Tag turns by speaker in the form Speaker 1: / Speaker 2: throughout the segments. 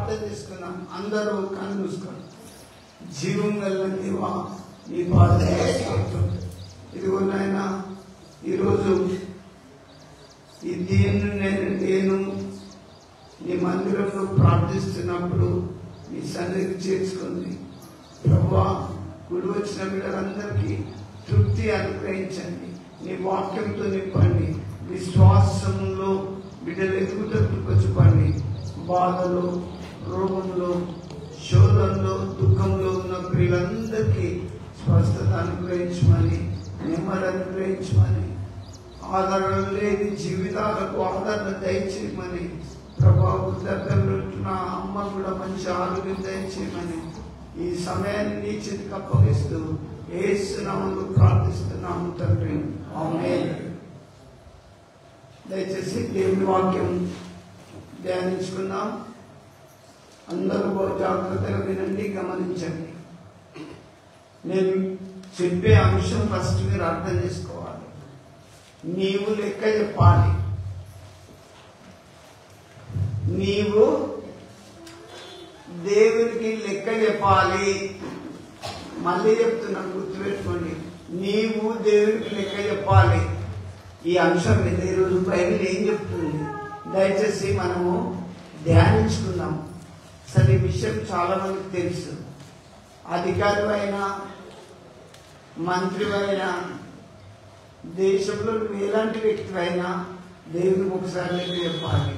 Speaker 1: ప్రార్థన చేసుకున్నాం. అందరూ కళ్ళు మూసుకోండి. జీవం కలిగిన దేవా నీ పాదం ఇదిగో నాయన, ఈరోజు ఈ దీన్ని నేను నీ మందిరంలో ప్రార్థిస్తున్నప్పుడు నీ సన్నిధి చేర్చుకుంది. ప్రభువా, గుడి వచ్చిన బిడ్డలందరికీ తృప్తి అనుగ్రహించండి. నీ వాక్యంతో నింపండి. విశ్వాసంలో బిడ్డలు ఎదుగుటకు చూపండి. బాధలో, రోగంలో, శోధంలో, దుఃఖంలో ఉన్న ప్రియులందరికీ స్వస్థత అనుగ్రహించమని, నెమ్మది అనుగ్రహించమని, ఆదరణ లేని జీవితాలకు ఆదరణ దయచేయమని, ప్రభావం దగ్గరలో నా అమ్మ కూడా మంచి ఆరోగ్యం దయచేయమని ఈ సమయాన్ని నీ చేతికి అప్పగిస్తూ యేసు నామములో ప్రార్థిస్తున్నాము తండ్రి, ఆమేన్. దయచేసి దేవుని వాక్యం ధ్యానించుకుందాం. అందరూ జాగ్రత్తగా వినండి, గమనించండి. నేను చెప్పే అంశం ఫస్ట్ మీరు అర్థం చేసుకోవాలి. నీవు లెక్క చెప్పాలి. నీవు దేవునికి లెక్క చెప్పాలి. మళ్ళీ చెప్తున్నాను, గుర్తుపెట్టుకోండి. నీవు దేవునికి లెక్క చెప్పాలి. ఈ అంశం మీద ఈరోజు బైబిల్ ఏం చెప్తుంది దయచేసి మనము ధ్యానించుకుందాం. అసలు ఈ విషయం చాలా మందికి తెలుసు. అధికారి అయినా, మంత్రి అయినా, దేశంలో ఎలాంటి వ్యక్తి అయినా దేవునికి ఒకసారి లెక్క చెప్పాలి.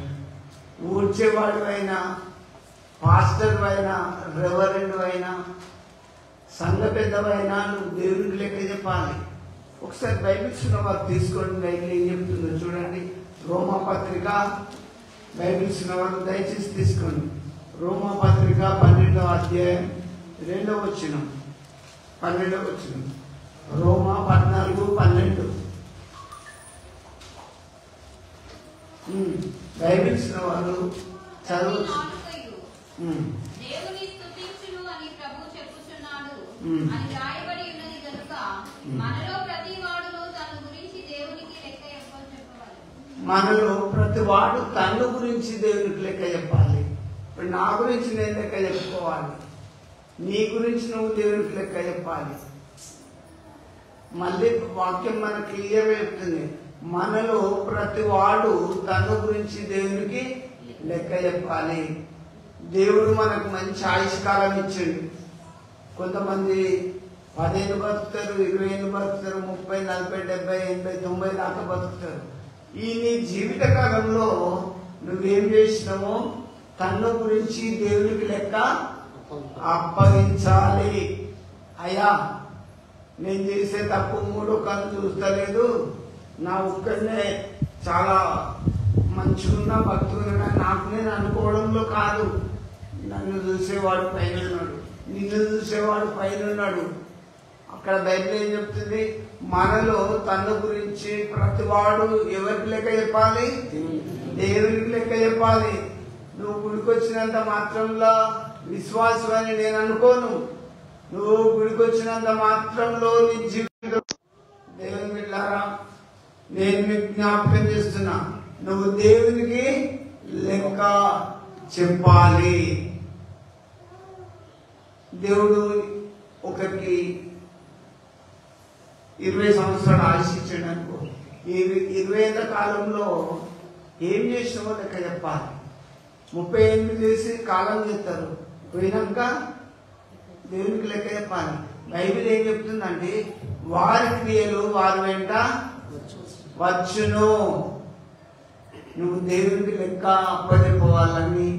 Speaker 1: ఊడ్చేవాడు అయినా, పాస్టర్ అయినా, రెవరెండ్ అయినా, సంఘ పెద్దవైనా నువ్వు దేవునికి లెక్క చెప్పాలి. ఒకసారి బైబిల్స్ వారు తీసుకోండి. బైబిల్ ఏం చెప్తుందో చూడండి. రోమాపత్రిక బైబిల్స్ వారు దయచేసి తీసుకోండి. రోమాపత్రిక 12వ అధ్యాయం 2వ వచనం, 12వ వచనం. రోమా 14:12. బైబిల్స్ వారు చదువు.
Speaker 2: దేవుని స్తుతించును అని ప్రభువు చెప్పుచున్నాడు అని రాయబడి ఉన్నది కనుక మనలో ప్రతి వాడును తన గురించి దేవునికి లెక్క చెప్పవాలి.
Speaker 1: మనలో ప్రతి వాడు తన గురించి దేవునికి లెక్క చెప్పాలి. ఇప్పుడు నా గురించి నేను లెక్క చెప్పుకోవాలి. నీ గురించి నువ్వు దేవునికి లెక్క చెప్పాలి. మళ్ళీ వాక్యం మనకు క్లియర్గా చెప్తుంది. మనలో ప్రతి వాడు తన గురించి దేవునికి లెక్క చెప్పాలి. దేవుడు మనకు మంచి ఆయుష్కాలం ఇచ్చిండు. కొంతమంది 10 ఏళ్ళు బతుకుతారు, 20 ఏళ్ళు బతుకుతారు, 30, 40, 70, 80, 90 దాకా బతుకుతారు. ఈ నీ జీవిత కాలంలో నువ్వేం చేసినావో తన గురించి దేవునికి లెక్క అప్పగించాలి. అయ్యా, నేను చేసే తప్పు 3 కళ్ళు చూస్తలేదు, నా ఒక్కనే చాలా మంచిగా భక్తులుగా నాకు నేను అనుకోవడంలో కాదు. నన్ను చూసేవాడు పైన ఉన్నాడు, నిన్ను చూసేవాడు పైన ఉన్నాడు. అక్కడ బైబిల్ ఏం చెప్తుంది? మనలో తన గురించి ప్రతివాడు ఎవరికి లెక్క చెప్పాలి? దేవునికి లెక్క చెప్పాలి. నువ్వు గుడికొచ్చినంత మాత్రంలో విశ్వాసం అని నేను అనుకోను. నువ్వు గుడికొచ్చినంత మాత్రంలో నీ జీవితం దేవుని బిడ్డలారా, నేను మీకు జ్ఞాపకం చేస్తున్నా, నువ్వు దేవునికి లెక్క చెప్పాలి. దేవుడు ఒకరికి 20 సంవత్సరాలు ఆశించాడు అనుకో. 20 ఏళ్ల కాలంలో ఏం చేసినావో లెక్క చెప్పాలి. 30 ఏళ్ళు చేసి కాలం చెప్తారు, పోయినాక దేవునికి లెక్క చెప్పాలి. బైబిల్ ఏం చెప్తుందంటే వారి క్రియలు వారి వెంట వచ్చును. నువ్వు దేవునికి లెక్క అప్పచెప్పవాలని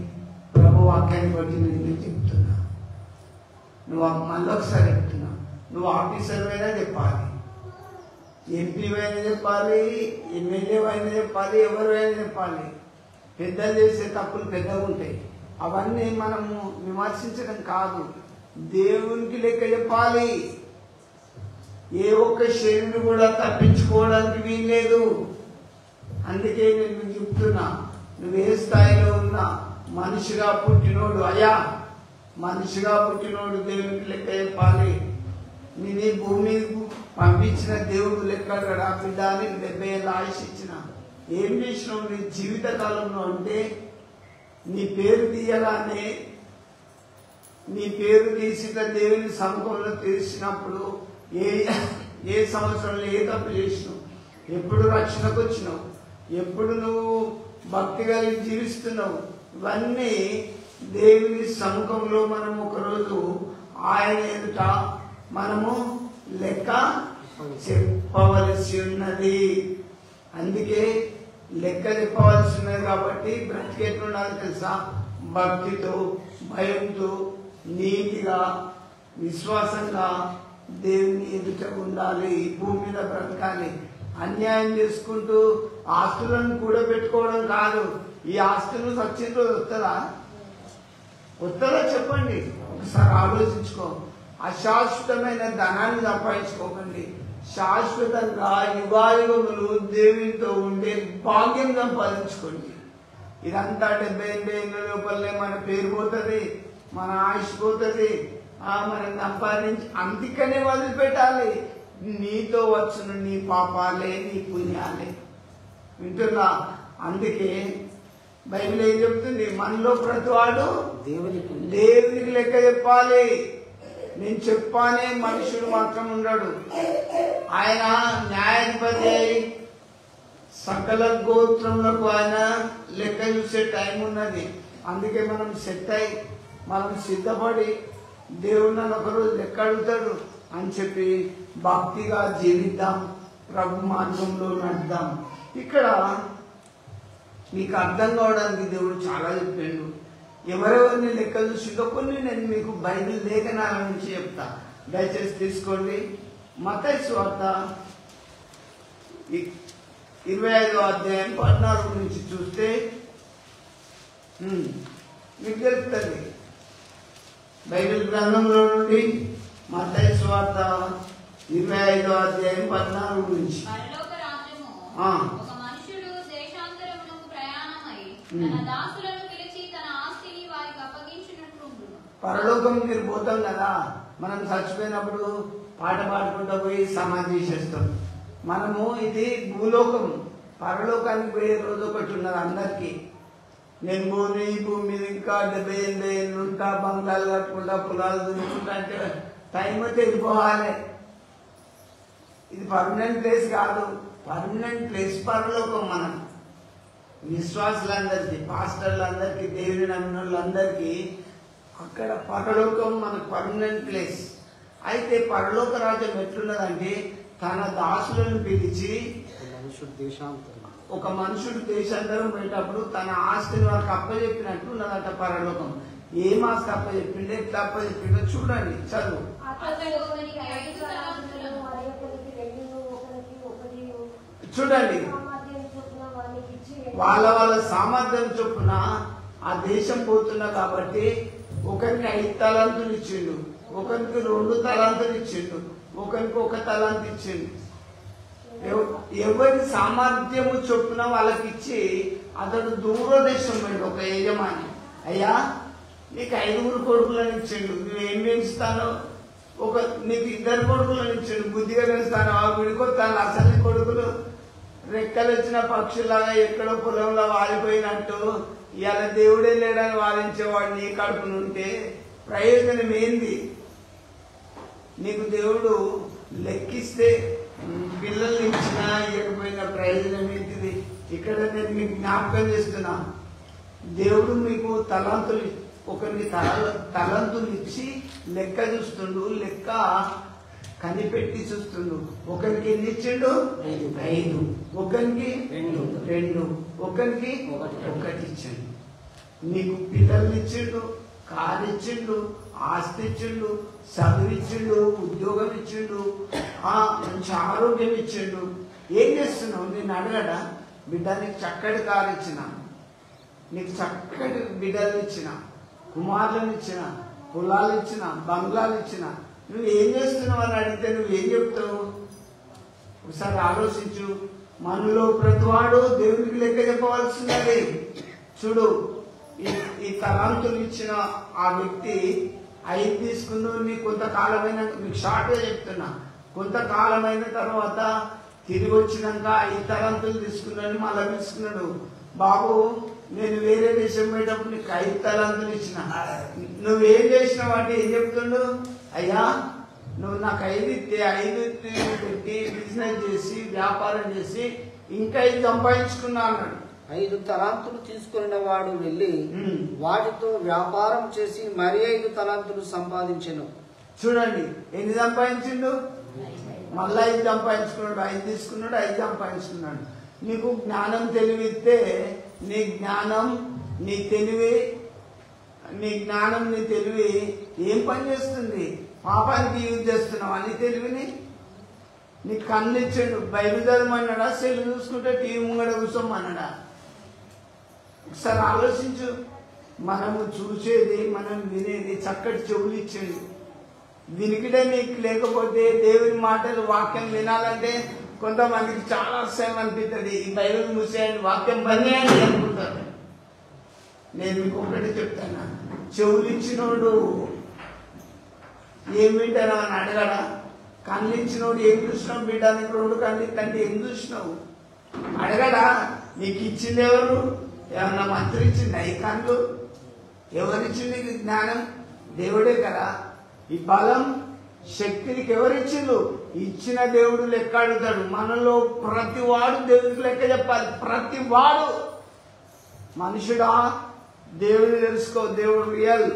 Speaker 1: ప్రభు వాక్యాన్ని బట్టి నేను చెప్తున్నా. నువ్వు మళ్ళీ ఒకసారి చెప్తున్నా, నువ్వు ఆఫీసర్ అయినా చెప్పాలి, ఎంపీ అయినా చెప్పాలి, ఎమ్మెల్యే అయినా చెప్పాలి, ఎవరు అయినా చెప్పాలి. పెద్దలు చేసే తప్పులు పెద్దగా ఉంటాయి, అవన్నీ మనము విమర్శించడం కాదు, దేవునికి లెక్క చెప్పాలి. ఏ ఒక్క శరీరం కూడా తప్పించుకోవడానికి వీల్లేదు. అందుకే నేను మీకు చెప్తున్నా, నువ్వు ఏ స్థాయిలో ఉన్నా మనిషిగా పుట్టినోడు, అయ్యా మనిషిగా పుట్టినోడు దేవునికి లెక్క చెప్పాలి. నేను భూమి పంపించిన దేవుడు లెక్క కదా. బిడ్డానికి 70 ఏళ్ళ ఆయుష్ ఇచ్చిన ఏం చేసినావు నీ జీవిత కాలంలో అంటే నీ పేరు తీయగానే నీ పేరు తీసిన దేవుని సముఖంలో తీసినప్పుడు ఏ సంవత్సరంలో ఏ తప్పు చేసినావు, ఎప్పుడు రక్షణకు వచ్చినావు, ఎప్పుడు నువ్వు భక్తి కలిగి జీవిస్తున్నావు, ఇవన్నీ దేవుని సముఖంలో మనం ఒకరోజు ఆయన ఎదుట మనము లెక్క చెప్పవలసి ఉన్నది. అందుకే లెక్క చెప్పవలసి ఉన్నది. కాబట్టి బ్రతికెట్లుండాలి తెలుసా? భక్తితో, భయంతో, నీతిగా, విశ్వాసంగా దేవుని ఎదుట ఉండాలి. భూమి మీద బ్రతకాలి. అన్యాయం చేసుకుంటూ ఆస్తులను కూడా పెట్టుకోవడం కాదు. ఈ ఆస్తులు సచ్చిన రోజు వస్తుందా చెప్పండి, ఒకసారి ఆలోచించుకో. అశాశ్వతమైన ధనాన్ని సంపాదించుకోకండి. శాశ్వతంగా యుగాయుగములు దేవునితో ఉండే భాగ్యం సంపాదించుకోండి. ఇదంతా 70-80 ఏళ్ళ లోపలనే మన పేరు పోతుంది, మన ఆయుష్ పోతుంది, మనం సంపాదించి అందుకనే వదిలిపెట్టాలి. నీతో వచ్చిన నీ పాపాలే, నీ పుణ్యాలే. వింటున్నా? అందుకే బైబిల్ ఏం చెప్తుంది? మనలో ప్రతివాడు దేవునికి లెక్క చెప్పాలి. నేను చెప్పానే మనుషుడు మాత్రం ఉన్నాడు. ఆయన న్యాయాధిపతి అయి సకల గోత్రములకు ఆయన లెక్క చూసే టైం ఉన్నది. అందుకే మనం సెట్ అయి మనం సిద్ధపడి దేవుడు నన్ను ఒకరోజు లెక్క అడుగుతాడు అని చెప్పి భక్తిగా జీవిద్దాం, ప్రభు మార్గంలో నడుద్దాం. ఇక్కడ మీకు అర్థం కావడానికి దేవుడు చాలా చెప్పిండు. ఎవరెవరిని లెక్క చూసిందో కొన్ని నేను మీకు బైబిల్ లేఖనాల నుంచి చెప్తా, దయచేసి తీసుకోండి. మత్తయి సువార్త 25వ అధ్యాయం 14 నుంచి చూస్తే మీకు తెలుస్తుంది. బైబిల్ గ్రంథంలో నుండి మత్తయి సువార్త 25వ అధ్యాయం 14 నుంచి. పరలోకం మీరు పోతాం కదా, మనం చచ్చిపోయినప్పుడు పాట పాడుకుంటూ పోయి సమాధి చేసేస్తాం. మనము ఇది భూలోకం, పరలోకానికి పోయే రోజు ఒకటి ఉన్నది అందరికీ. నేను పోనీ భూమి మీద ఇంకా 70-80 ఏళ్ళు ఉంటా, బంగాళాలు కట్టుకుంటా, పొలాలు దున్నుకుంటా అంటే టైం అయితే వెళ్ళిపోవాలి. ఇది పర్మనెంట్ ప్లేస్ కాదు, పర్మనెంట్ ప్లేస్ పరలోకం. మనం విశ్వాసులందరికీ, పాస్టర్లందరికీ, దేవుని నమ్మిన వాళ్ళందరికీ అక్కడ పరలోకం మనకు పర్మనెంట్ ప్లేస్. అయితే పరలోక రాజ్యం ఎట్లున్నదంటే తన దాసులను పిలిచి ఒక మనుషుడు దేశాంతరం పోయేటప్పుడు తన ఆస్తిని వాళ్ళకి అప్పచెప్పినట్టు ఉన్నదంట పరలోకం. ఏం ఆస్తి అప్పచెప్పిండే, ఎట్లా అప్పచెప్పిండో చూడండి, చదువు. చూడండి, వాళ్ళ సామర్థ్యం చొప్పున ఆ దేశం పోతున్నా కాబట్టి ఒకరికి 5 తలాంతులు ఇచ్చిండు, ఒకరికి 2 తలాంతులు ఇచ్చిండు, ఒకరికి 1 తలాంతు ఇచ్చిండు. ఎవరి సామర్థ్యము చొప్పున వాళ్ళకి ఇచ్చి అతడు దూరదేశం పోయిండు. ఒక యజమాని, అయ్యా నీకు 5 కొడుకులను ఇచ్చిండు, నువ్వేం పెంచుతానో, నీకు 2 కొడుకులను ఇచ్చిండు, బుద్ధిగా పెంచుతాను. ఆ విడికొత్తాను అసలు కొడుకులు రెక్కలు వచ్చిన పక్షులాగా ఎక్కడో పొలంలో వాలిపోయినట్టు ఇవాళ దేవుడే లేడని వాదించేవాడు నీ కడుపునుంటే ప్రయోజనం ఏంది? నీకు దేవుడు లెక్కిస్తే పిల్లల్ని ఇచ్చినా ఇవ్వకపోయినా ప్రయోజనం ఏంటిది? ఇక్కడ నేను మీకు జ్ఞాపకం చేస్తున్నా, దేవుడు మీకు తలాంతులు, ఒకరికి తలాంతులు ఇచ్చి లెక్క చూస్తుండు, లెక్క కనిపెట్టి చూస్తుండు. ఒకరికి ఎన్ని ఇచ్చిండు? 5, ఒకరికి 2, ఒకరికి 1 ఇచ్చిండు. నీకు పిల్లల్ని ఇచ్చిండు, కారు ఇచ్చిండు, ఆస్తి ఇచ్చిండు, చదువు ఇచ్చిండు, ఉద్యోగం ఇచ్చిండు, మంచి ఆరోగ్యం ఇచ్చిండు. ఏం చేస్తున్నావు? నేను అడగడా? బిడ్డ నీకు చక్కటి కారు ఇచ్చిన, నీకు చక్కటి బిడ్డలు ఇచ్చిన, కుమారులను ఇచ్చిన, పొలాలు ఇచ్చిన, బంగ్లాలు ఇచ్చిన, నువ్వు ఏం చేస్తున్నావు అని అడిగితే నువ్వేం చెప్తావు? ఒకసారి ఆలోచించు. మనలో ప్రతివాడు దేవునికి లెక్క చెప్పవలసినది. చూడు, ఈ తలాంతులు ఇచ్చిన ఆ వ్యక్తి 5 తీసుకున్నావు. నీకు కొంతకాలమైన, నీకు షార్ట్గా చెప్తున్నా, కొంతకాలమైన తర్వాత తిరిగి వచ్చినాక 5 తలాంతులు తీసుకున్నాడు, మళ్ళీ తీసుకున్నాడు. బాబు నేను వేరే దేశం పోయేటప్పుడు నీకు 5 తలాంతులు ఇచ్చిన, నువ్వేం చేసినావు అంటే ఏం చెప్తుండు? అయ్యా నువ్వు నాకు 5 ఇస్తే 5 పెట్టి బిజినెస్ చేసి వ్యాపారం చేసి ఇంకా 5 సంపాదించుకున్నా అన్నాడు.
Speaker 3: 5 తలాంతులు తీసుకున్న వాడు వెళ్ళి వాటితో వ్యాపారం చేసి మరి 5 తలాంతులు సంపాదించెను.
Speaker 1: చూడండి ఎన్ని సంపాదించిండు? మళ్ళా 5 సంపాదించుకున్నాడు. 5 తీసుకున్నాడు, 5 సంపాదించుకున్నాడు. నీకు జ్ఞానం తెలివిస్తే నీ జ్ఞానం నీ తెలివి ఏం పని చేస్తుంది? పాపానికి యూజ్ చేస్తున్నావు అని తెలివిని. నీకు కళ్ళు ఇచ్చాడు, బైబిల్ చదవమన్నాడా? సెల్ చూసుకుంటే టీవీ ముంగడ కూర్చోమన్నాడా? ఒకసారి ఆలోచించు. మనము చూసేది, మనం వినేది, చక్కటి చెవులు ఇచ్చేది. వినికిడే నీకు లేకపోతే దేవుని మాటలు వాక్యం వినాలంటే కొంతమందికి చాలా అసహ్యం అనిపిస్తుంది. ఈ బైబిల్ మూసేయండి, వాక్యం పనిచేయండి అనుకుంటారు. నేను మీకు ఒకటి చెప్తాను, చెవులు ఇచ్చినోడు ఏం వింటాను అని అడగడా? కళ్ళు ఇచ్చినోడు ఏం చూసినావు బిడ్డ, నీకు 2 కళ్ళు ఇస్తుంటే ఏం చూసినావు అడగడా? నీకు ఇచ్చింది ఎవరు? ఏమన్నా మంత్రి ఇచ్చింది? ఈ కళ్ళు ఎవరిచ్చింది? జ్ఞానం దేవుడే కదా. ఈ బలం శక్తికి ఎవరిచ్చిండు? ఇచ్చిన దేవుడు లెక్క అడుగుతాడు. మనలో ప్రతి వాడు దేవుడికి లెక్క చెప్పాలి. ప్రతి వాడు మనుషుడా దేవుడిని తెలుసుకో. దేవుడు రియల్,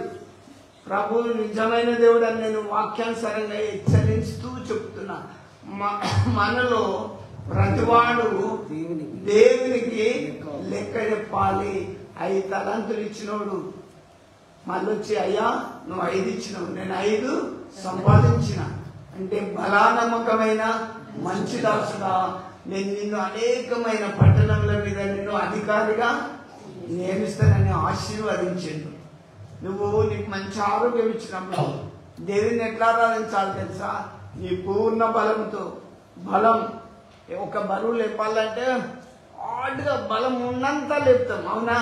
Speaker 1: ప్రభు నిజమైన దేవుడు అని నేను వాక్యానుసారంగా హెచ్చరిస్తూ చెప్తున్నా. మనలో ప్రతివాడు దేవునికి లెక్క చెప్పాలి. 5 తలాంతులు ఇచ్చినోడు మళ్ళీ వచ్చి అయ్యా నువ్వు 5 ఇచ్చినావు, నేను 5 సంపాదించిన అంటే బలానమ్మకమైన మంచి దాసుడా, నేను నిన్ను అనేకమైన పట్టణముల మీద నిన్ను అధికారిగా నియమిస్తానని ఆశీర్వదించాను. నీకు మంచి ఆరోగ్యం ఇచ్చినప్పుడు దేవుని ఎట్లా ఆరాధించాలి తెలుసా? నీ పూర్ణ బలంతో. బలం ఒక బరువు లేపాలంటే హార్డ్గా బలం ఉన్నంత లేపుతాం, అవునా?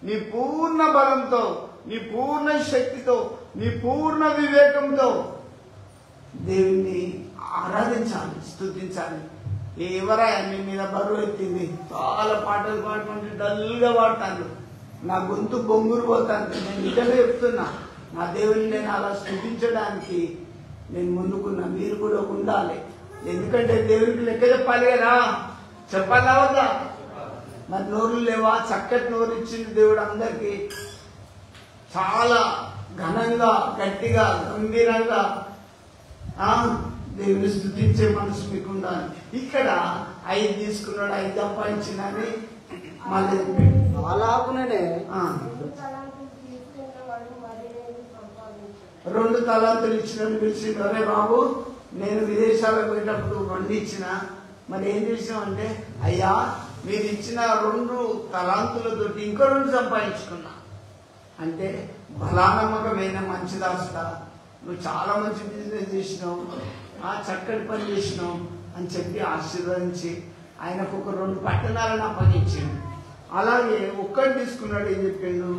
Speaker 1: నీ పూర్ణ బలంతో, నీ పూర్ణ శక్తితో, నీ పూర్ణ వివేకంతో దేవుణ్ణి ఆరాధించాలి, స్తుతించాలి. ఎవరా మీ మీద బరువు ఎత్తింది? చాలా పాటలు పాడుకుంటే డల్గా పాడతాను, నా గొంతు బొంగురు పోతాను. నేను నిజంగా చెప్తున్నా, నా దేవుని నేను అలా స్తుతించడానికి నేను ముందుకున్నా. మీరు కూడా ఉండాలి. ఎందుకంటే దేవునికి లెక్క చెప్పాలి కదా, చెప్పాలా వద్దా? మరి నోరు లేవా? చక్కటి నోరు ఇచ్చింది దేవుడు అందరికీ. చాలా ఘనంగా, గట్టిగా, గంభీరంగా దేవుని స్తుతించే మనసు మీకు ఉండాలి. ఇక్కడ 5 తీసుకున్నాడు, 5 సంపాదించిందని మళ్ళీ
Speaker 3: అలాగునే
Speaker 1: 2 తలాంతులు ఇచ్చినని పిలిచిండు. అరే బాబు, నేను విదేశాలకు పోయేటప్పుడు 2 ఇచ్చిన, మరి ఏం చేసినామంటే అయ్యా మీరు ఇచ్చిన 2 తలాంతులతో ఇంకో 2 సంపాదించుకున్నా అంటే బలానమ్మకమైన మంచి దాసుడా, నువ్వు చాలా మంచి బిజినెస్ చేసినావు, చక్కటి పని చేసినావు అని చెప్పి ఆశీర్వదించి ఆయనకు ఒక 2 పట్టణాలను అప్పగించాడు. అలాగే 1 తీసుకున్నాడు. ఏం చెప్పిండు?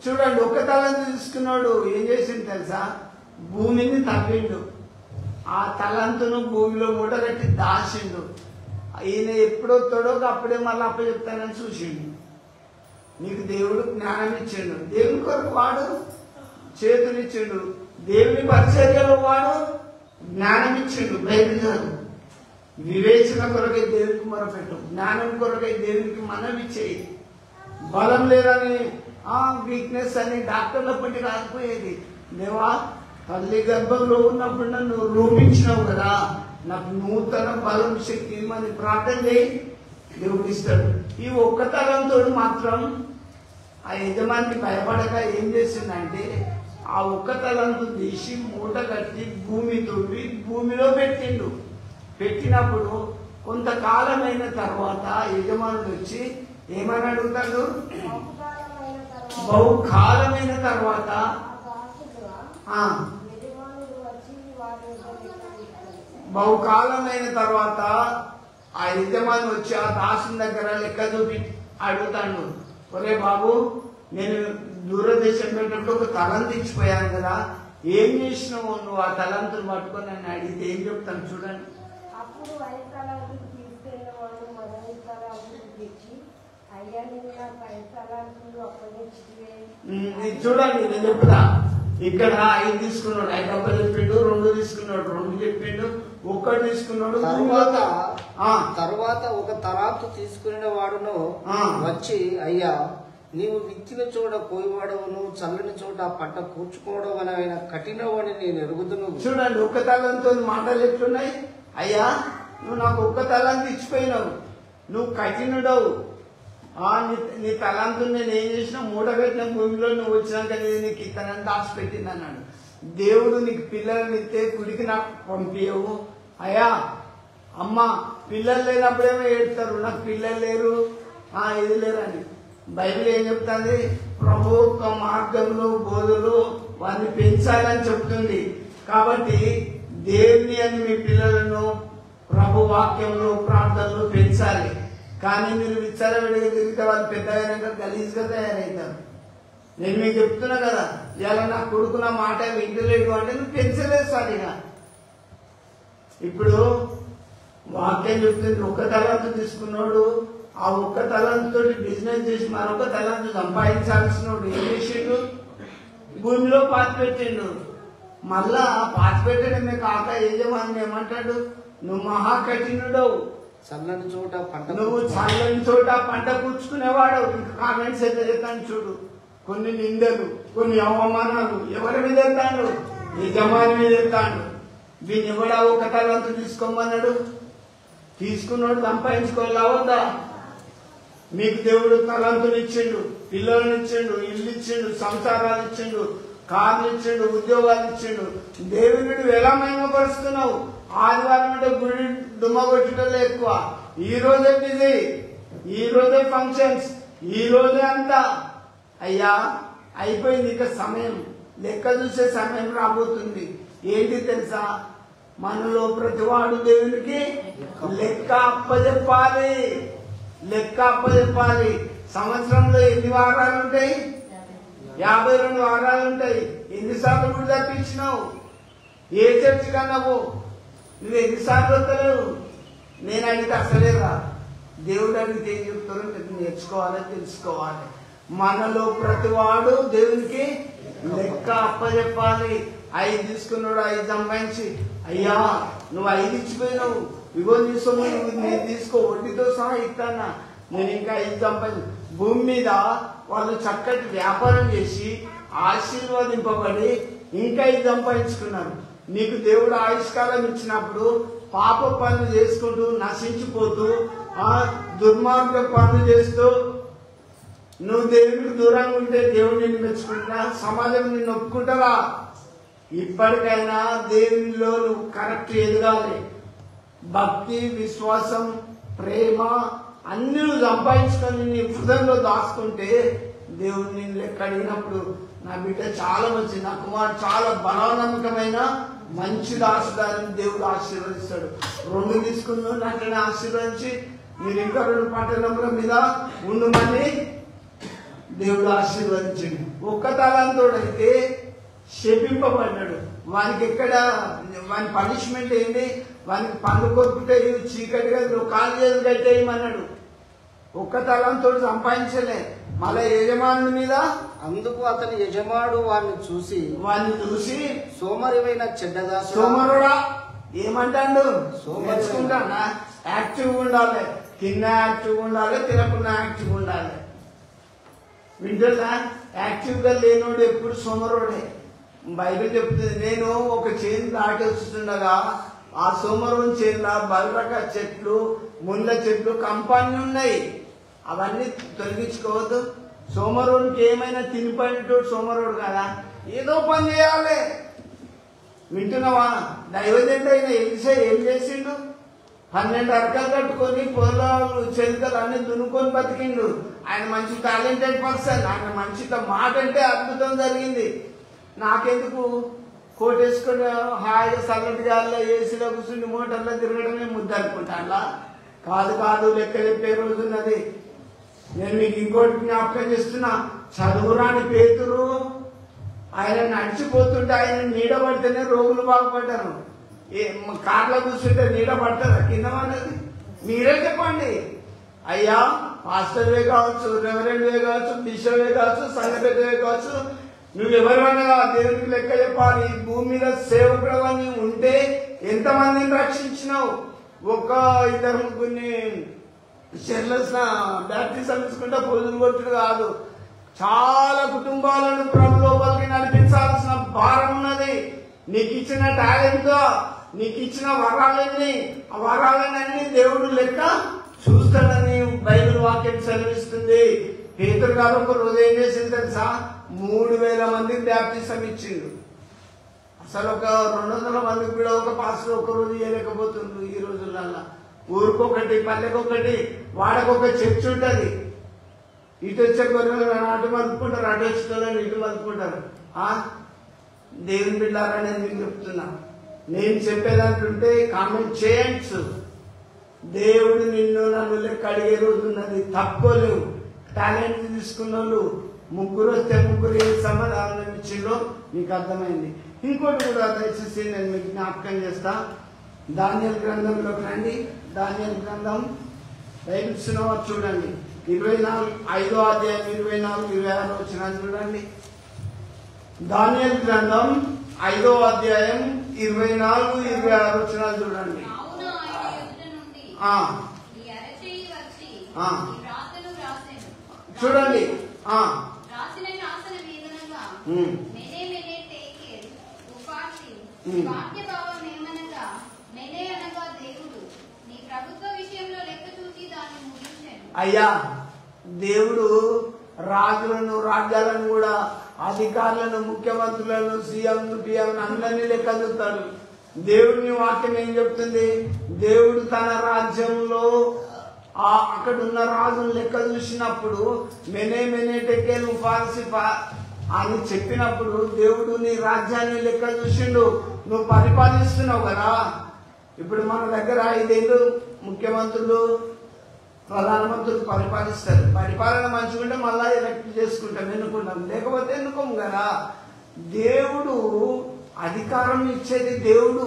Speaker 1: చూడండి, 1 తలాంతు తీసుకున్నాడు. ఏం చేసిండు తెలుసా? భూమిని తవ్విండు. ఆ తలాంతును భూమిలో మూటగట్టి దాచిండు. ఈయన ఎప్పుడొస్తాడో అప్పుడే మళ్ళీ అప్పచెప్తానని చూసిండు. నీకు దేవుడు జ్ఞానం ఇచ్చిండు, దేవుని కొరకు వాడు చేతులు ఇచ్చిండు, దేవుని పరిచర్యలో వాడు జ్ఞానం ఇచ్చిండు. బైబిల్ చదువు. వివేచన కొరకై దేవునికి మొరపెట్టు, జ్ఞానం కొరకై దేవునికి మనవి చేయి. బలం లేదని వీక్నెస్ అని డాక్టర్ల పట్టి రాకపోయేది. దేవా, తల్లి గర్భంలో ఉన్నప్పుడు నన్ను రూపించినావు కదా, నాకు నూతన బలం శక్తి అని ప్రార్థన చేయి, దేవుడు ఇస్తాడు. ఈ 1 తలంతోడు మాత్రం ఆ యజమానికి భయపడక ఏం చేసిందంటే ఆ 1 తలంతు తీసి మూట కట్టి భూమి తవ్వి భూమిలో పెట్టిండు. పెట్టినప్పుడు కొంతకాలమైన తర్వాత యజమానుడు వచ్చి ఏమని అడుగుతాడు? బహుకాలమైన తర్వాత ఆ యజమాని వచ్చి ఆ దాసుని దగ్గర లెక్క చూపి అడుగుతాడు, ఒరే బాబు, నేను దూరదేశం పెట్టినప్పుడు 1 తలాంతు ఇచ్చిపోయాను కదా, ఏం చేసినావు నువ్వు ఆ తలాంతులు పట్టుకొని నన్ను అడిగితే ఏం చెప్తాను చూడండి.
Speaker 4: అప్పుడు 5 తలాంతులు తీసుకెళ్ళినవాడు మొదటి తలాంతులు తెచ్చి, అయ్యా నువ్వు నాకు 5 తలాంతులు అప్పగించితివే.
Speaker 1: ఇది చూడండి, నేను చెప్తా. ఇక్కడ 5 తీసుకున్నాడు, 5 అప్ప చెప్పిండు, 2 తీసుకున్నాడు, 2 చెప్పిండు, 1 తీసుకున్నాడు.
Speaker 3: తరువాత 1 తలాంతు తీసుకునే వాడును వచ్చి, అయ్యా నీవు విత్తిన చోట కోయవాడవును, చల్లని చోట పంట కూర్చుకోవడం అని ఆయన కఠినవాడిని నేను ఎరుగుదును.
Speaker 1: చూడండి 1 తలంతో మాటలు ఎట్లున్నాయి. అయ్యా నువ్వు నాకు 1 తలాంతు ఇచ్చిపోయినావు, నువ్వు కఠినుడవు. నీ తలాంతు నేను ఏం చేసినా మూటగట్టిన భూమిలో నువ్వు వచ్చినాక నీకు ఇతనని దాచిపెట్టింది అన్నాడు. దేవుడు నీకు పిల్లలని ఇస్తే గుడికి నాకు పంపించవు. అయ్యా అమ్మ పిల్లలు లేనప్పుడేమో ఏడుతారు, నాకు పిల్లలు లేరు, ఇది లేరని. బైబిల్ ఏం చెప్తుంది? ప్రభు యొక్క మార్గంలో బోధలు వారిని పెంచాలని చెప్తుంది. కాబట్టి దేవుని అని మీ పిల్లలను ప్రభు వాక్యంలో ప్రార్థనలు పెంచాలి. కానీ మీరు విచ్చలవిడిగా తిరిగితే వాళ్ళు పెద్దగా గలీజ్గా తయారవుతారు. నేను మీకు చెప్తున్నా కదా, ఇలా నా కొడుకు నా మాట వింటలేడు అంటే నువ్వు పెంచలేదు సరిగా. ఇప్పుడు వాక్యం చెప్తుంది 1 తలాంతు తీసుకున్నాడు, ఆ 1 తలాంతుతో బిజినెస్ చేసి మరొక తలాంతు సంపాదించాల్సినోడు ఏం చేసిండు? భూమిలో పాతి పెట్టిండు. మళ్ళా పాతి పెట్టడమే కాక యజమాని ఏమంటాడు? నువ్వు మహాకఠినుడవు,
Speaker 3: చల్లని చోట పంట,
Speaker 1: నువ్వు చల్లని చోట పంట కూర్చుకునేవాడు. ఇంకా కామెంట్స్ అయితే చెప్తాను చూడు, కొన్ని నిందలు, కొన్ని అవమానాలు ఎవరి మీద ఎత్తాడు? యజమాని మీద ఎత్తాడు. వీని ఎవడా 1 తలాంతు తీసుకోమన్నాడు? తీసుకున్నాడు, సంపాదించుకోవాలా వద్దా? మీకు దేవుడు తలాంతులు ఇచ్చిండు, పిల్లలను ఇచ్చిండు, ఇల్లు ఇచ్చిండు, సంసారాలు ఇచ్చిండు, కార్లు ఇచ్చిండు, ఉద్యోగాలు ఇచ్చిండు. దేవుడు ఎలా మహిమపరుస్తున్నావు? ఆదివారం అంటే గుడి దుమ్మ కొట్టడంలో ఎక్కువ. ఈ రోజే బిజీ, ఈ రోజే ఫంక్షన్స్, ఈ రోజే అంతా. అయ్యా అయిపోయింది, ఇక సమయం లెక్క చూసే సమయం రాబోతుంది. ఏంటి తెలుసా? మనలో ప్రతివాడు దేవునికి లెక్క అప్పచెప్పాలి, లెక్క అప్పచెప్పాలి. సంవత్సరంలో ఎన్ని వారాలు ఉంటాయి? 52 వారాలు ఉంటాయి. ఎన్నిసార్లు గుడి తప్పించినావు? ఏ చర్చి కన్నావు? నువ్వు ఎన్నిసార్లు వస్తలేవు? నేను అడిగితే అసలేరా? దేవుడు అడిగితే ఏం చెప్తారో నేర్చుకోవాలి, తెలుసుకోవాలి. మనలో ప్రతివాడు దేవునికి లెక్క అప్పచెప్పాలి. 5 తీసుకున్నాడు, 5 సంపాదించి, అయ్యా నువ్వు 5 ఇచ్చిపోయినావు, ఇగో నీ సొమ్ము నేను తీసుకో, వడ్డీతో సహా ఇస్తానా, నేను ఇంకా 5 సంపాదించి. భూమి మీద వాళ్ళు చక్కటి వ్యాపారం చేసి ఆశీర్వదింపబడి ఇంకా 5 సంపాదించుకున్నారు. నీకు దేవుడు ఆయుష్కాలం ఇచ్చినప్పుడు పాప పనులు చేసుకుంటూ నశించిపోతూ దుర్మార్గ పనులు చేస్తూ నువ్వు దేవుడికి దూరంగా ఉంటే దేవుడు నిన్ను మెచ్చుకుంటా, సమాజం నిన్ను ఒప్పుకుంటారా? ఇప్పటికైనా దేవునిలో నువ్వు కరెక్ట్ ఎదగాలి. భక్తి, విశ్వాసం, ప్రేమ అన్ని నువ్వు సంపాదించుకొని నీ హృదయంలో దాచుకుంటే దేవుడు నిన్ను లెక్క అడిగినప్పుడు నా బిడ్డ చాలా మంచి, నా కుమారుడు చాలా బలనమ్మకమైన మంచి దాసుదారిని దేవుడు ఆశీర్వదిస్తాడు. 2 తీసుకున్నావు, నాకైనా ఆశీర్వదించి మీరు ఇంకా 2 పట్టణముల మీద ఉండమని దేవుడు ఆశీర్వదించండి. 1 తలాంతోడైతే శపింపబడ్డాడు. వానికి ఎక్కడ వాని పనిష్మెంట్ ఏంటి? వానికి పనులు కొట్టుకుంటే చీకటిగా నువ్వు కాలు చేతులు కట్టేయమన్నాడు. 1 తలాంతోడు సంపాదించలే. మళ్ళా యజమాని మీద
Speaker 3: అందుకు అతని యజమానుడు వాడిని చూసి సోమరివైన చెడ్డదాసు,
Speaker 1: సోమరుడా ఏమంటాడు? నేర్చుకుంటానా? యాక్టివ్గా ఉండాలి, తిన్నా యాక్టివ్గా ఉండాలి, తినకున్నా యాక్టివ్గా ఉండాలి. వింటున్నా? యాక్టివ్గా లేనోడు ఎప్పుడు సోమరుడే. బైబిల్ చెప్తుంది, నేను ఒక చేను దాటి వస్తుండగా ఆ సోమరం చేనుల బర్రక చెట్లు, ముళ్ళ చెట్లు, కంపాన్ని ఉన్నాయి. అవన్నీ తొలగించుకోవద్దు. సోమరుడికి ఏమైనా తినిపోయినట్టు సోమరుడు కదా, ఏదో పని చేయాలి. వింటున్నావా? దైవజనుడు అయిన ఎలిసా ఏం చేసిండు? 12 అరకలు కట్టుకొని పొలాలు చెలుకలు అన్ని దున్నుకొని బతికిండు. ఆయన మంచి టాలెంటెడ్ పర్సన్. ఆయన మంచితో మాట అంటే అద్భుతం జరిగింది. నాకెందుకు కోటేసుకొని హాయిగా చల్లటి గాల్లో ఏసీలో కూర్చుని మోటార్లో తిరగడమే ముద్ద అనుకుంటానులా? కాదు, లెక్క చెప్పే రోజున్నది. నేను మీకు ఇంకోటి జ్ఞాపకం చేస్తున్నా. చదువురాని పేతురు ఆయన నడిచిపోతుంటే ఆయన నీడ పడితేనే రోగులు బాగుపడ్డారు. కార్లో కూర్చుంటే నీడ పడతారా కింద అనేది? మీరే చెప్పండి. అయ్యా పాస్టర్వే కావచ్చు, రెవరెండ్వే కావచ్చు, బిషప్వే కావచ్చు, సంఘ పెద్దవే కావచ్చు, నువ్వెవరైనా దేవునికి లెక్క చెప్పాలి. భూమి మీద సేవకుడవని ఉంటే ఎంతమందిని రక్షించినావు? ఒక ఇద్దరు ముగ్గురిని షెర్లెస్ బ్యాప్టిజం తీసుకుంటే పొదులు కొట్టుడు కాదు, చాలా కుటుంబాలను ప్రభు లోపలికి నడిపించాల్సిన భారం ఉన్నది. నీకు ఇచ్చిన టాలెంట్, నీకు ఇచ్చిన వరాలన్నీ, ఆ వరాలన్నీ దేవుడు లెక్క చూస్తాడని బైబిల్ వాక్యం సెలవిస్తుంది. పేతురు గారు ఒక రోజు ఏం చేసింది తెలుసా? 3000 మందికి బ్యాప్టిజం ఇచ్చిండు. అసలు ఒక 200 మందికి కూడా ఒక పాస్టర్ ఒక రోజు ఇవ్వలేకపోతుండ్రు ఈ రోజులలో. ఊరికొకటి, పల్లెకొకటి, వాడకొక చర్చ్ ఉంటుంది. ఇటు వచ్చే గొర్రెలు అటు మలుపుకుంటారు, అటు వచ్చేటోళ్ళని ఇటు మలుపుకుంటారు. దేవుని బిడ్డారని నేను చెప్తున్నా. నేను చెప్పేదంటుంటే కామెంట్ చేయండి. దేవుడు నిన్ను నన్ను లెక్క అడిగే రోజు ఉన్నది. తప్పుకోలేవు. టాలెంట్ తీసుకున్న వాళ్ళు 3 వస్తే 3 ఏ సమాధానం ఇచ్చిందో మీకు అర్థమైంది. ఇంకోటి కూడా దయచేసి నేను మీకు జ్ఞాపకం చేస్తా. దానియేలు గ్రంథంలోకి రండి. దానియేలు గ్రంథం బైబిల్ సినిమా చూడండి. 5వ అధ్యాయం 24, 26 వచనాలు చూడండి. దానియేలు గ్రంథం 5వ అధ్యాయం 24, 26 వచనాలు చూడండి. చూడండి. అయ్యా దేవుడు రాజులను, రాజ్యాలను కూడా, అధికారులను, ముఖ్యమంత్రులను, సీఎంను, పిఎంను అందరినీ లెక్క చూస్తాడు. దేవుడిని వాక్యం ఏం చెప్తుంది? దేవుడు తన రాజ్యంలో అక్కడున్న రాజును లెక్క చూసినప్పుడు మెనే టెకేల్ ఉపాసిపా అని చెప్పినప్పుడు దేవుడు నీ రాజ్యాన్ని లెక్క చూసిండు. నువ్వు పరిపాలిస్తున్నావు కదా. ఇప్పుడు మన దగ్గర 5 ఏళ్ళు ముఖ్యమంత్రులు, ప్రధానమంత్రులు పరిపాలిస్తారు. పరిపాలన మంచిగుంటే మళ్ళా ఎలక్ట్ చేసుకుంటాం, ఎన్నుకుంటాం. లేకపోతే ఎన్నుకోము కదా. దేవుడు అధికారం ఇచ్చేది దేవుడు.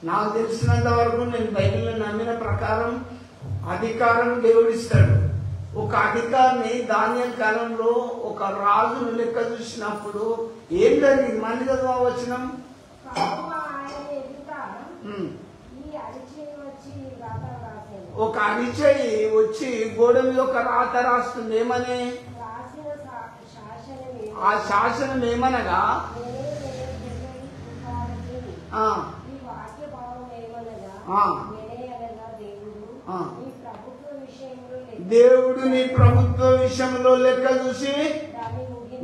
Speaker 1: నాకు తెలిసినంత వరకు నేను బైబిల్లో నమ్మిన ప్రకారం అధికారం దేవుడు ఇస్తాడు. ఒక అధికారిని దానియేలు కాలంలో ఒక రాజును లెక్క చూసినప్పుడు ఏం జరిగింది? మళ్ళీ చదువు వచ్చినాం. ఒక అరిచేయి వచ్చి గోడ మీద ఒక రాత రాస్తుంది. ఏమని? ఆ శాసనం ఏమనగా దేవుడు నీ ప్రభుత్వ విషయంలో లెక్క చూసి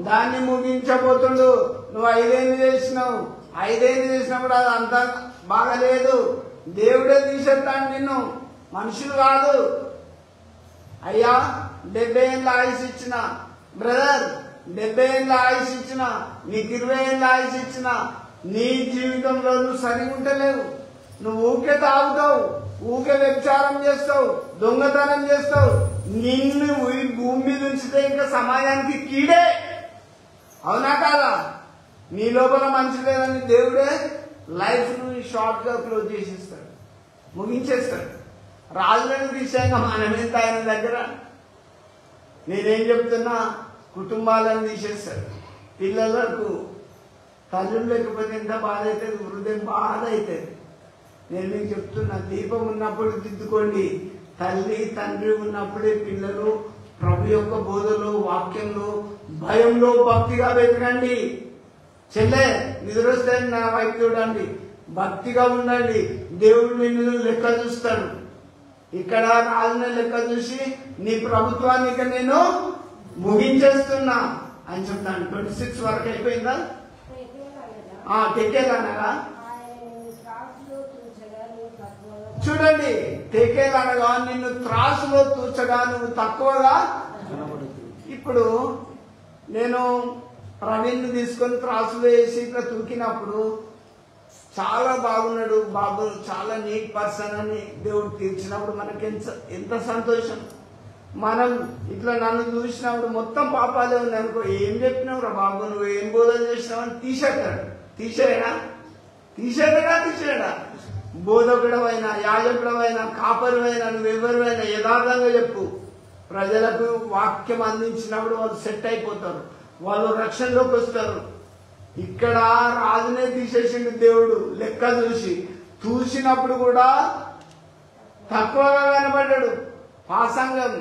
Speaker 1: దాన్ని ముగించబోతుండు. నువ్వు 5 ఏళ్ళు చేసినావు. 5 ఏళ్ళు చేసినప్పుడు అది అంత బాగలేదు. దేవుడే తీసేస్తాడు నిన్ను, మనుషులు కాదు. అయ్యా 70 ఏళ్ళ ఆయుష్ ఇచ్చిన బ్రదర్, 70 ఏళ్ళ ఆయుష్ ఇచ్చిన, నీకు 20 ఏళ్ళ ఆయుష్ ఇచ్చిన, నీ జీవితంలో నువ్వు సరిగా ఉంటలేవు. నువ్వు ఊకే తాగుతావు, ఊకే వ్యభిచారం చేస్తావు, దొంగతనం చేస్తావు. నిన్ను భూమి మీద ఉంచితే ఇంకా సమాజానికి కీడే. అవునా కాదా? నీ లోపల మంచి లేదని దేవుడే లైఫ్ ను షార్ట్ గా క్లోజ్ చేసేస్తాడు, ముగించేస్తాడు. రాజులను విషయంగా మనమేంత ఆయన దగ్గర. నేనేం చెప్తున్నా, కుటుంబాలను తీసేస్తాడు. పిల్లలకు తల్లులు లేకపోతే ఎంత బాధ అవుతుంది, హృదయం బాధ అవుతుంది. నేను మీకు చెప్తున్నా, దీపం ఉన్నప్పుడు దిద్దుకోండి. తల్లి తండ్రి ఉన్నప్పుడే పిల్లలు ప్రభు యొక్క బోధలో, వాక్యంలో, భయంలో, భక్తిగా వెతకండి. చెల్లె నిద్రొస్తే నా వైపు చూడండి, భక్తిగా ఉండండి. దేవుడు నిన్ను లెక్క చూస్తాడు. ఇక్కడ రాజుని లెక్క చూసి నీ ప్రభుత్వానికి నేను ముగించేస్తున్నా అని చెప్తాను. 26 వరకు అయిపోయిందా? టెకేలనగా చూడండి, టెకేలనగా నిన్ను త్రాసులో తూచగా నువ్వు తక్కువగా. ఇప్పుడు నేను ప్రవీణ్ తీసుకొని త్రాసులో వేసి ఇట్లా తూకినప్పుడు చాలా బాగున్నాడు బాబు, చాలా నీట్ పర్సన్ అని దేవుడు తీర్చినప్పుడు మనకి ఎంత సంతోషం. మనం ఇట్లా నన్ను చూసినప్పుడు మొత్తం పాపాలే ఉంది అనుకో, ఏం చెప్పినావు రా బాబు, నువ్వు ఏం బోధన చేసినావు అని తీసేస్తాడు. తీసేయడా? బోధకుడమైనా, యాజకుడమైనా, కాపరువైనా, నువ్వెవరివైనా యథార్థంగా చెప్పు. ప్రజలకు వాక్యం అందించినప్పుడు వాళ్ళు సెట్ అయిపోతారు, వాళ్ళు రక్షణలోకి వస్తారు. ఇక్కడ రాజునే తీసేసిండు దేవుడు లెక్క చూసినప్పుడు కూడా తక్కువగా కనబడ్డాడు. పాసంగం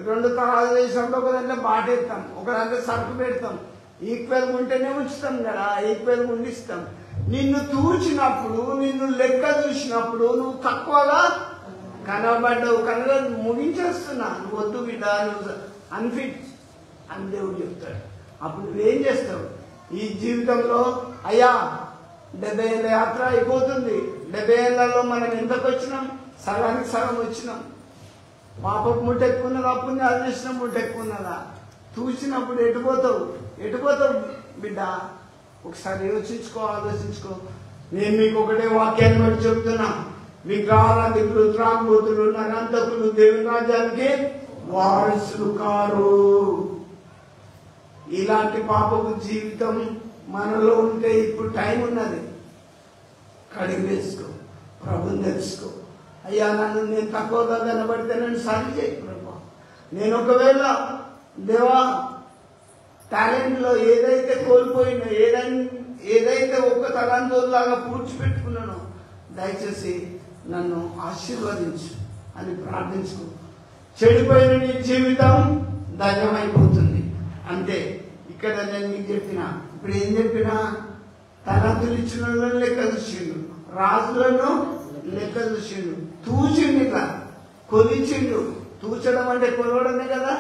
Speaker 1: 2 తరాలు చేసినప్పుడు ఒక దాంట్లో బాటేస్తాం, ఒక దాంట్లో సరుకు పెడతాం. ఈక్వల్గా ఉంటేనే ఉంచుతాం కదా, ఈక్వల్గా ఉండిస్తాం. నిన్ను తూచినప్పుడు, నిన్ను లెక్క చూసినప్పుడు నువ్వు తక్కువగా కనబడ్డావు కనుక ముగించేస్తున్నా, నువ్వు వద్దు బిడ్డ, నువ్వు అన్ఫిట్ అని దేవుడు చెప్తాడు. అప్పుడు నువ్వేం చేస్తావు? ఈ జీవితంలో అయ్యా 70 ఏళ్ళ యాత్ర అయిపోతుంది. 70 ఏళ్లలో మనం ఎంతకు వచ్చినాం? సగానికి సగం వచ్చినాం. పాపకు ముట్ట ఎక్కువ ఉన్నదా, పుణ్యాలు చేసిన ముట్ట ఎక్కువ ఉన్నదా? చూసినప్పుడు ఎటుపోతావు బిడ్డ? ఒకసారి ఆలోచించుకో. నేను మీకు ఒకటే వాక్యాన్ని బట్టి చెప్తున్నా, విగ్రహారాధికులు, త్రాగుబోతులు, నరహంతకులు దేవుని రాజ్యానికి వారసులు కారు. ఇలాంటి పాపపు జీవితం మనలో ఉంటే ఇప్పుడు టైం ఉన్నది. కడిగి వేసుకో, ప్రభుని తెలుసుకో. అయ్యా నేను తక్కువగా కనబడితే నన్ను సరి చేయి ప్రభు. నేను ఒకవేళ దేవా టాలెంట్లో ఏదైతే కోల్పోయినా, ఏదైతే ఒక్క తలంతోలాగా పూడ్చిపెట్టుకున్నానో దయచేసి నన్ను ఆశీర్వదించు అని ప్రార్థించుకో. చెడిపోయిన నీ జీవితం ధన్యమైపోతుంది. అంతే. ఇక్కడ నేను మీకు ఇప్పుడు ఏం చెప్పినా, తలంతులు ఇచ్చిన వాళ్ళని లెక్క చూసిండు, రాజులను లెక్క చూసిండు, తూచిండు, ఇట్లా కొలిచిండు. తూచడం అంటే కొలవడమే కదా,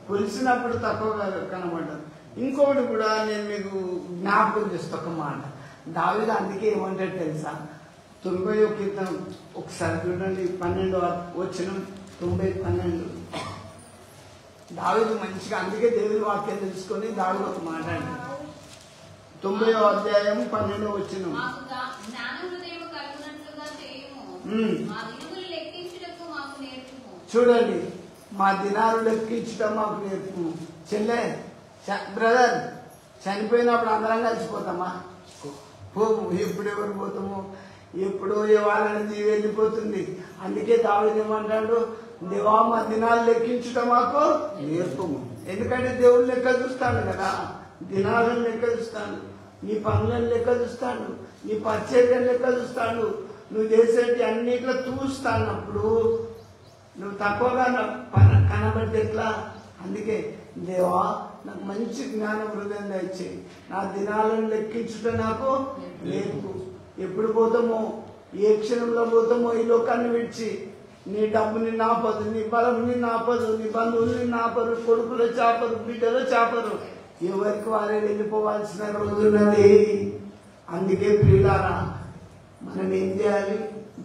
Speaker 1: కొలిసినప్పుడు తక్కువగా కనబడ్డారు. ఇంకొకటి కూడా నేను మీకు జ్ఞాపకం చేస్తా ఒక మాట. దావీదు అందుకే ఏమంటాడు తెలుసా? 90వ కీర్తన ఒకసారి చూడండి, 12వ వచనం, 90:12. దావీదు మంచిగా అందుకే దేవుని వాక్యం తెలుసుకొని దావీదు ఒక మాట అండి. 90వ అధ్యాయం 12వ వచనం. చూడండి, మా దినాలు లెక్కించడం మాకు నేర్పు. చెల్లె బ్రదర్, చనిపోయినప్పుడు అందరం కలిసిపోతామా? పోము. ఎప్పుడు ఎవరు పోతాము? ఎప్పుడో వాళ్ళని వెళ్ళిపోతుంది. అందుకే దావీదు ఏమంటాడు? దేవా మా దినాలు లెక్కించడం మాకు నేర్పము. ఎందుకంటే దేవుడు లెక్క చూస్తాడు కదా, దినాలను లెక్క చూస్తాడు, నీ పనులను లెక్క చూస్తాడు, నీ పరిచర్యను లెక్క చూస్తాడు, నువ్వు చేసేటి అన్నిట్లో చూస్తానప్పుడు నువ్వు తక్కువగా కనబడితే ఎట్లా? అందుకే దేవా నాకు మంచి జ్ఞాన హృదయం దయచేయి, నా దినాలను లెక్కించుట నాకు నేర్పు. ఎప్పుడు పోతామో, ఏ క్షణంలో పోతామో ఈ లోకాన్ని విడిచి. నీ డబ్బుని నాపదు, నీ బలంని నాపదు, నీ బంధువుల్ని నాపరు, కొడుకులు చాపరు, బిడ్డలు చాపరు, ఎవరికి వారే వెళ్ళిపోవాల్సిన రోజున్నది. అందుకే ప్రియులారా, మనం ఏం చేయాలి?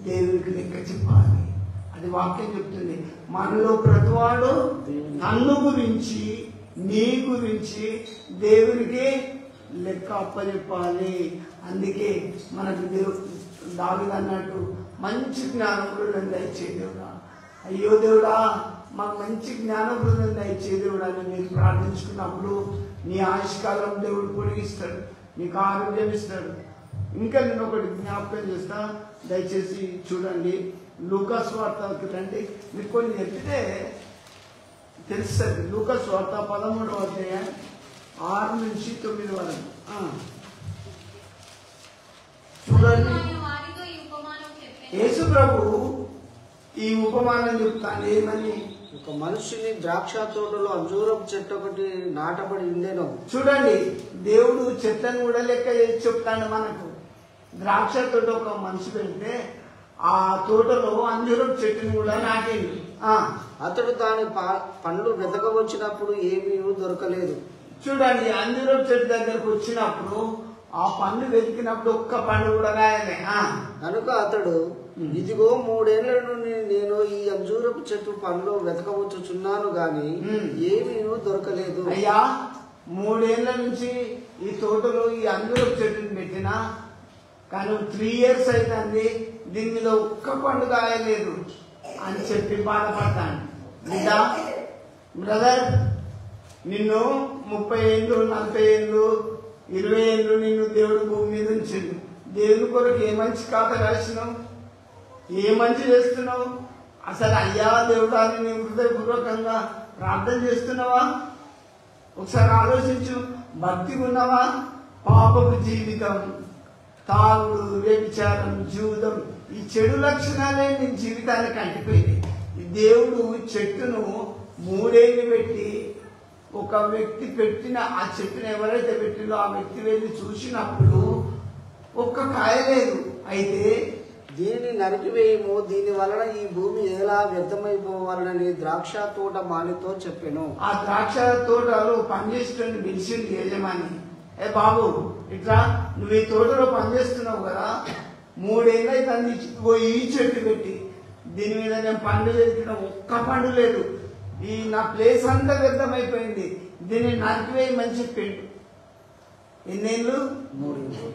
Speaker 1: దేవునికి లెక్క చెప్పాలి. అది వాక్యం చెప్తుంది. మనలో ప్రతివాడు నన్ను గురించి, నీ గురించి దేవునికి లెక్క అప్పచెప్పాలి. అందుకే మనకు దావీదు అన్నట్టు మంచి జ్ఞానవృద్ధం దయచే దేవుడా, అయ్యో దేవుడా మాకు మంచి జ్ఞానవృద్ధం దయచే దేవుడా అని మీరు ప్రార్థించుకున్నప్పుడు నీ ఆయుష్కాలం దేవుడు పొడిగిస్తాడు, నీకు ఆరోగ్యం ఇస్తాడు. ఇంకా నేను ఒకటి జ్ఞాపకం చేస్తా, దయచేసి చూడండి. లూకా సువార్తకి రండి, మీకు కొన్ని చెప్తే తెలుస్తుంది. లూకా సువార్త 13వ అధ్యాయం 6 నుంచి 9 వరకు చూడండి. యేసు ప్రభు ఈ ఉపమానం చెప్తాను. ఏమని?
Speaker 3: ఒక మనుషుని ద్రాక్ష తోటలో అంజూరపు చెట్టు ఒకటి నాటబడి ఉండేను.
Speaker 1: చూడండి, దేవుడు చెట్లను కూడా లెక్క చేసి చెప్తాడు మనకు. ద్రాక్ష తోట ఒక మనిషి పెడితే ఆ తోటలో అంజూరపు చెట్టుని కూడా నాటిండు.
Speaker 3: అతడు దాని పండ్లు వెతకవచ్చినప్పుడు ఏమీ దొరకలేదు.
Speaker 1: చూడండి, అంజూరపు చెట్టు దగ్గరకు వచ్చినప్పుడు ఆ పండు వెతికినప్పుడు ఒక్క పండు కూడా రాయలే.
Speaker 3: కనుక అతడు, ఇదిగో 3 ఏళ్ల నుండి నేను ఈ అంజూరపు చెట్టు పండ్లు వెతకవచ్చుచున్నాను గాని ఏమీ దొరకలేదు.
Speaker 1: అయ్యా, 3 ఏళ్ల నుంచి ఈ తోటలో ఈ అంజూరపు చెట్టుని పెట్టినా కానీ 3 years అవుతుంది, దీని మీద ఒక్క పండు కాయలేదు అని చెప్పి బాధపడతాను. బిడ్డ, బ్రదర్, నిన్ను 30 ఏళ్ళు 40 ఏళ్ళు 20 ఏళ్ళు నిన్ను దేవుడు భూమి మీద ఉంచిండు. దేవుని కొరకు ఏ మంచి ఖాతా రాసినావు? ఏ మంచి చేస్తున్నావు? అసలు అయ్యా దేవుడా నేను హృదయపూర్వకంగా ప్రార్థన చేస్తున్నావా? ఒకసారి ఆలోచించు. భక్తి ఉన్నావా? పాపపు జీవితం, తాగుడు, వ్యభిచారం, జూదం, ఈ చెడు లక్షణాలే నీ జీవితానికి అంటిపోయింది. దేవుడు చెట్టును 3 ఏళ్ళు పెట్టి ఒక వ్యక్తి పెట్టిన ఆ చెట్టును ఎవరైతే పెట్టినో ఆ వ్యక్తి వెళ్ళి చూసినప్పుడు ఒక్క కాయ లేదు. అయితే
Speaker 3: దీనిని నరికివేయము, దీని వలన ఈ భూమి ఎలా వ్యర్థమైపోవాలని ద్రాక్ష తోట మాలితో చెప్పాను. ఆ
Speaker 1: ద్రాక్ష తోటలో పనిచేస్తున్న పిలిచింది యజమాని, ఏ బాబు ఇట్లా నువ్వు ఈ తోటలో పనిచేస్తున్నావు కదా, 3 ఏళ్ళు అయితే ఈ చెట్టు పెట్టి దీని మీద నేను పండు పెట్టిన ఒక్క పండు లేదు, ఈ నా ప్లేస్ అంతా వ్యర్థమైపోయింది, దీన్ని నరికివేయమని చెప్పిండు. ఎన్నేళ్ళు?
Speaker 3: 3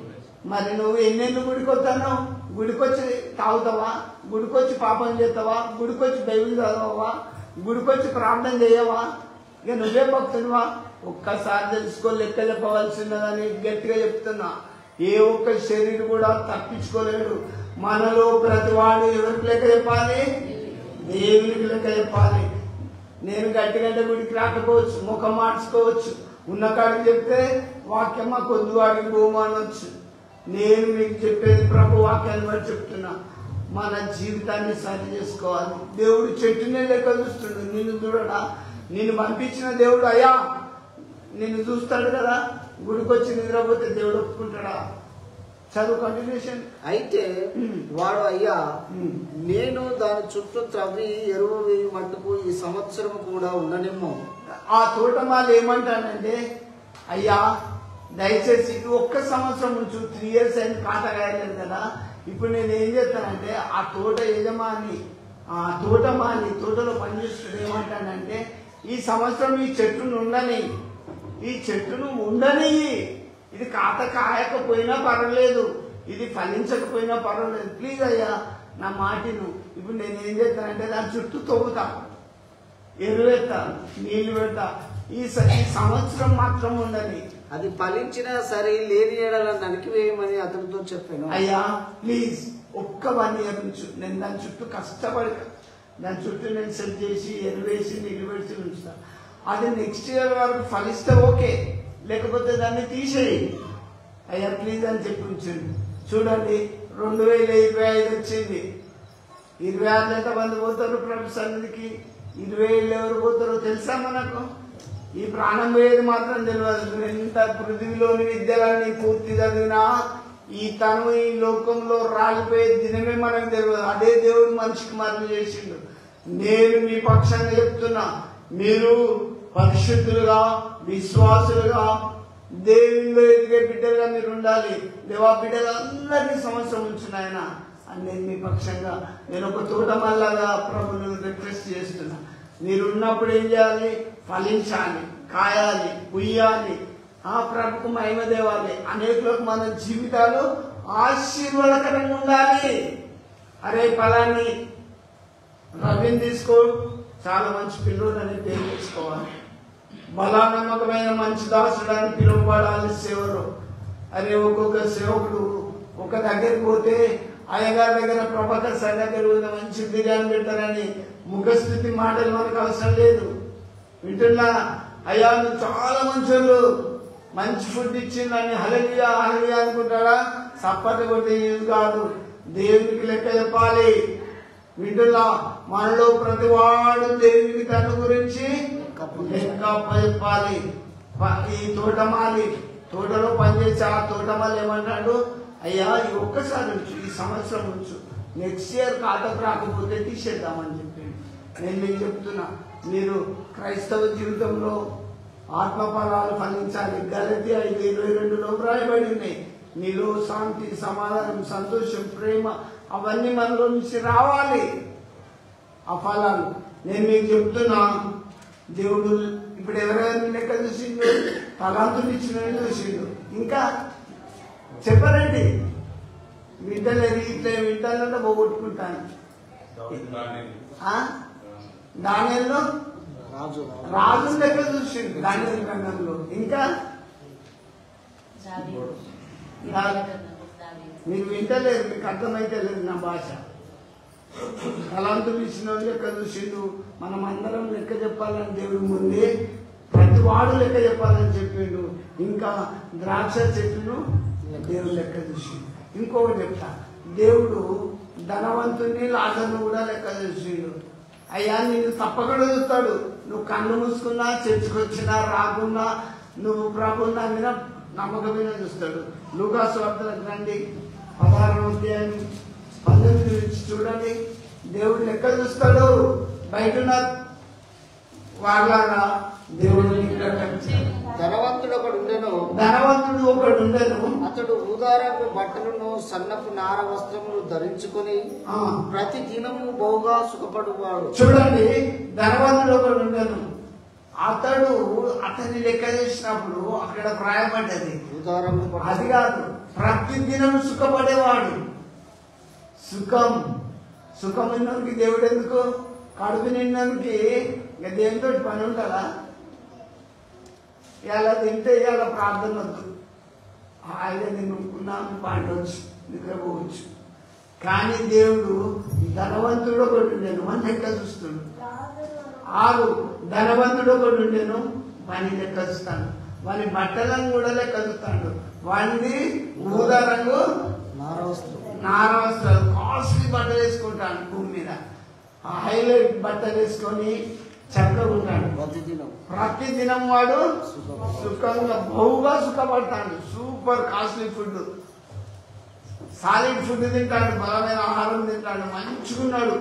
Speaker 1: మరి నువ్వు ఎన్నేళ్ళు గుడికొస్తాను? గుడికొచ్చి తాగుతావా? గుడికొచ్చి పాపం చేస్తావా? గుడికొచ్చి బైబిల్ చదవవా? గుడికొచ్చి ప్రార్థన చేయవా? ఇక నువ్వే భక్తునివా? ఒక్కసారి తెలుసుకో, లెక్క చెప్పవలసినదని గట్టిగా చెప్తున్నా. ఏ ఒక్క శరీరం కూడా తప్పించుకోలేడు. మనలో ప్రతివాడు ఎవరికి లెక్క చెప్పాలి? దేవునికి లెక్క చెప్పాలి. నేను గట్టిగా గుడికి రాకపోవచ్చు, ముఖం మార్చుకోవచ్చు, ఉన్న కాడికి చెప్తే వాక్యమ్మ కొద్ది వాడికి భూమి అనొచ్చు. నేను మీకు చెప్పేది ప్రభు వాక్యాన్ని బట్టి చెప్తున్నా, మన జీవితాన్ని సరి చేసుకోవాలి. దేవుడు చెట్టునే లెక్క చూస్తుండు, నిన్ను చూడడా? నిన్ను పంపించిన దేవుడు అయ్యా నిన్ను చూస్తాడు కదా. గుడికొచ్చి నిద్రపోతే దేవుడు ఒప్పుకుంటాడా? చదువు కంటిన్యూషన్.
Speaker 3: అయితే వాడు అయ్యా నేను దాని చుట్టూ త్రవ్వి ఎరువు వేయి మట్టుకు ఈ సంవత్సరం కూడా ఉండనేమో.
Speaker 1: ఆ తోటమాలు ఏమంటానంటే, అయ్యా దయచేసి ఒక్క సంవత్సరం నుంచి 3 years అయింది కాటా కాయలేదు కదా, ఇప్పుడు నేను ఏం చేస్తానంటే ఆ తోట యజమాని ఆ తోటమాలి తోటలో పనిచేస్తుడు ఏమంటానంటే, ఈ సంవత్సరం ఈ చెట్టును ఉండని, ఈ చెట్టును ఉండని, ఇది కాత కాయకపోయినా పర్వాలేదు, ఇది ఫలించకపోయినా పర్వాలేదు, ప్లీజ్ అయ్యా నా మాటిను. ఇప్పుడు నేను ఏం చేస్తానంటే దాని చుట్టూ తవ్వుతా, ఎరువేస్తా, నీళ్లు పెడతా, ఈ సంవత్సరం మాత్రం ఉండని,
Speaker 3: అది ఫలించినా సరే లేని ఏడాది నరికివేయమని అతనితో చెప్పాను.
Speaker 1: అయ్యా ప్లీజ్ ఒక్క 1 year నుంచి నేను దాని చుట్టూ కష్టపడి దాని చుట్టూ నేను సెట్ చేసి ఎరువేసి నీళ్లు పెట్టి ఉంచుతా. అది నెక్స్ట్ ఇయర్ వరకు ఫలిస్తే ఓకే, లేకపోతే దాన్ని తీసేయి అయ్యా ప్లీజ్ అని చెప్పి ఉంచండి. చూడండి 2025 వచ్చింది, 26 ఎంతమంది పోతారు ప్రభు సన్నిధికి? 27 ఎవరు పోతారో తెలుసా మనకు? ఈ ప్రాణం పోయేది మాత్రం తెలియదు. ఎంత పృథివీలోని విద్యలన్నీ పూర్తి చదివినా ఈ తను ఈ లోకంలో రాలిపోయే దినమే మనకు తెలియదు. అదే దేవుడు మనిషికి మరణం చేసిండు. నేను మీ పక్షంగా చెప్తున్నా, మీరు పరిశుద్ధులుగా విశ్వాసులుగా దేవునిలో ఎదిగే బిడ్డలుగా మీరు ఉండాలి. దేవా బిడ్డలు అందరినీ సంవత్సరం ఉంచున్నాయన అని నేను మీ పక్షంగా నేను ఒక తోటమల్లాగా ప్రభుని రిక్వెస్ట్ చేస్తున్నా. మీరు ఉన్నప్పుడు ఏం చేయాలి? ఫలించాలి, కాయాలి, పుయ్యాలి, ఆ ప్రభుకు మహిమ దేవాలి. అనేకులకు మన జీవితాలు ఆశీర్వాదకరంగా ఉండాలి. అరే ఫలాన్ని రవిని తీసుకో, చాలా మంచి పిల్లోడు అని పేరు తెచ్చుకోవాలి. బలానమ్మకమైన మంచి దాసుడు అని పిలువబడాలి సేవలో. అరే ఒక్కొక్క సేవకుడు ఒక దగ్గరికి పోతే అయ్యగారి దగ్గర ప్రభాకర్ సార్ దగ్గర మంచి బిర్యానీ పెట్టారని ముఖస్థితి మాటలు మనకు అవసరం లేదు. వింటున్నా? అయ్యా నువ్వు చాలా మంచోళ్ళు, మంచి ఫుడ్ ఇచ్చిందని హల్లెలూయా హల్లెలూయా అనుకుంటాడా? సప్పటి కొట్టే యూజ్ కాదు, దేవునికి లెక్క చెప్పాలి. వింటున్నా? మనలో ప్రతి వాడు దేవునికి తన గురించి లెక్క చెప్పాలి. ఈ తోటమాలి తోటలో పనిచేసి ఆ తోటమాలి ఏమంటాడు? అయ్యా ఈ ఒక్కసారి ఉంచు, ఈ సంవత్సరం ఉంచు, నెక్స్ట్ ఇయర్ కాటకు రాకపోతే తీసేద్దామని చెప్పి నేను మీకు చెప్తున్నా. మీరు క్రైస్తవ జీవితంలో ఆత్మఫలాలు ఫలించాలి. గలతీ 5:22లో వ్రాయబడి ఉన్నాయి. మీలో శాంతి, సమాధానం, సంతోషం, ప్రేమ అవన్నీ మనలో నుంచి రావాలి. ఆ ఫలాలు నేను మీకు చెప్తున్నా. దేవుడు ఇప్పుడు ఎవరెవరిని లెక్క చూసిండు? తలాంతులు ఇచ్చిన చూసిండు. ఇంకా చెప్పరండి, వింటలేదు, ఇట్లా వింటానంటే పోగొట్టుకుంటాను. దానిలో రాజు లెక్క చూసిండు దానియేలు గ్రంథంలో. ఇంకా మీరు వింటలేరు, మీకు అర్థమైతే లేదు నా భాష. తలాంతులు ఇచ్చిన లెక్క చూసిండు. మనం అందరం లెక్క చెప్పాలని దేవుడు ముందే ప్రతి వాడు లెక్క చెప్పాలని చెప్పిండు. ఇంకా ద్రాక్ష చెట్టును దేవుడు లెక్క చూసిండు. ఇంకొకటి చెప్తా, దేవుడు ధనవంతుని లాజర్ను కూడా లెక్క చూసిండు. అయ్యా నేను తప్పకుండా చూస్తాడు. నువ్వు కన్ను మూసుకున్నా, చర్చకొచ్చినా రాకున్నా, నువ్వు ప్రభువుని నమ్మినా నమ్మకమైన చూస్తాడు. లూకాసు వార్తలకు రండి, 16వ అధ్యాయం 19 నుంచి చూడండి. దేవుడు లెక్క చూస్తాడు. బయట వాళ్ళగా దేవుడు
Speaker 3: ధనవంతుడు
Speaker 1: ఒకడు ఉండెను.
Speaker 3: అతడు ఊదారపు బట్టలను సన్నపు నార వస్త్రములు ధరించుకొని ప్రతి దినము బహుగా సుఖపడువాడు.
Speaker 1: చూడండి, ధనవంతుడు ఒకడు ఉండెను. అతన్ని లెక్క చేసినప్పుడు అక్కడ ప్రాయపడ్డది అది కాదు, ప్రతి దినం సుఖపడేవాడు. సుఖం ఉన్నోనికి దేవుడు ఎందుకు? కడుపు నిండానికి ఇంకా దేవునితో పని ఉంటుందా? ఇలా తింటే ఇలా ప్రార్థన వద్దు, హాయిగా తినుకున్నాము, పండవచ్చు, నిద్రపోవచ్చు. కానీ దేవుడు ధనవంతుడు ఒకటి ఉండేను, మన లెక్క చూస్తాడు. ధనవంతుడు ఒకటి ఉండేను, వాని లెక్క చూస్తాడు. వాని బట్టలను కూడా లెక్క చూస్తాడు. వాడిని ఊదా రంగు నారవస్త్రాలు, కాస్ట్లీ బట్టలు వేసుకుంటాడు. భూమి మీద హైలైట్ బట్టలు వేసుకొని చక్కగా ఉంటాడు. ప్రతిదినం వాడు సుఖంగా బహుగా సుఖపడతాడు. Super costly food, solid food తింటాడు, బలమైన ఆహారం తింటాడు, మంచుకున్నాడు.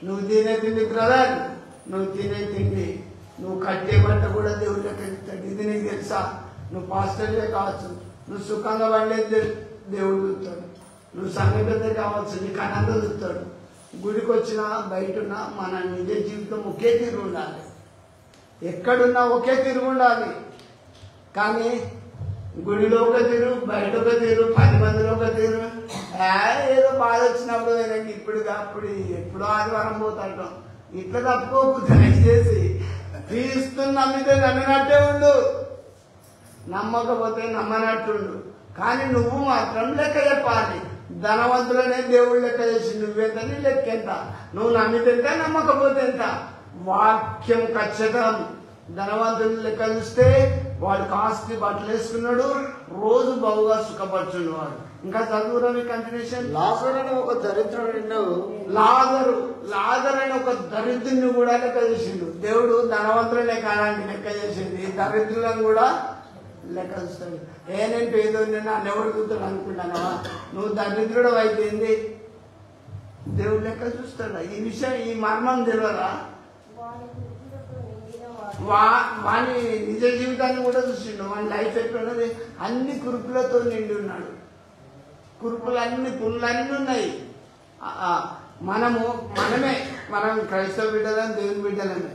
Speaker 1: నువ్వు తినే తిండి బ్రదర్, నువ్వు తినే తిండి, నువ్వు కట్టే బట్ట కూడా దేవుడు లెక్క ఇస్తాడు. ఇది నీకు తెలుసా? నువ్వు పాస్టర్లే కావచ్చు, నువ్వు సుఖంగా పండేది దేవుడు చూస్తాడు. నువ్వు సంఘటన కావచ్చు, నీకు అనంత చూస్తాడు. గుడికి వచ్చినా బయటన్నా మన నిజ జీవితం ఒకే తీరు ఉండాలి. ఎక్కడున్నా ఒకే తీరు ఉండాలి. కానీ గుడిలో ఒక తీరు, బయట ఒక తీరు, 10 మందిలో ఒక తీరు. ఏదో బాధ వచ్చినప్పుడు అప్పుడు ఎప్పుడో ఆదివారం పోతాంటాం. ఇట్లా తప్పుకోకు, దయచేసి క్రీస్తుని నమ్మితే నమ్మినట్టే ఉండు, నమ్మకపోతే నమ్మనట్టుండు. కానీ నువ్వు మాత్రం లెక్క చెప్పాలి. ధనవంతులనే దేవుడు లెక్క చేసి నువ్వెంత, నీ లెక్క ఎంత, నువ్వు నమ్మితే ఎంత, నమ్మకపోతే ఎంత. వాక్యం ఖచ్చితం. ధనవంతుని లెక్క చూస్తే వాడు కాస్ట్లీ బట్టలు వేసుకున్నాడు, రోజు బహుగా సుఖపడుచుండు వాడు. ఇంకా చదువురా మీ కంటిన్యూషన్.
Speaker 3: లాజరు అని ఒక దరిద్రుడు,
Speaker 1: లాజరు అని ఒక దరిద్రుని కూడా లెక్క చేసిండు. దేవుడు ధనవంతులనే కాడానికి లెక్క చేసింది, దరిద్రులను కూడా లెక్క చూస్తాడు. నేను పేదోడిని, నన్ను ఎవరు చూస్తాడు అనుకుంటానవా? నువ్వు దరిద్రుడు అయిపోయింది, దేవుడు లెక్క చూస్తాడు. ఈ విషయం, ఈ మర్మం తెలియదా? వాని నిజ జీవితాన్ని కూడా చూసిండు. వాని లైఫ్ ఎట్లున్నది? అన్ని కురుపులతో నిండి ఉన్నాడు. కురుపులన్నీ, పుల్లన్నీ ఉన్నాయి. మనం క్రైస్తవ బిడ్డలని, దేవుని బిడ్డలని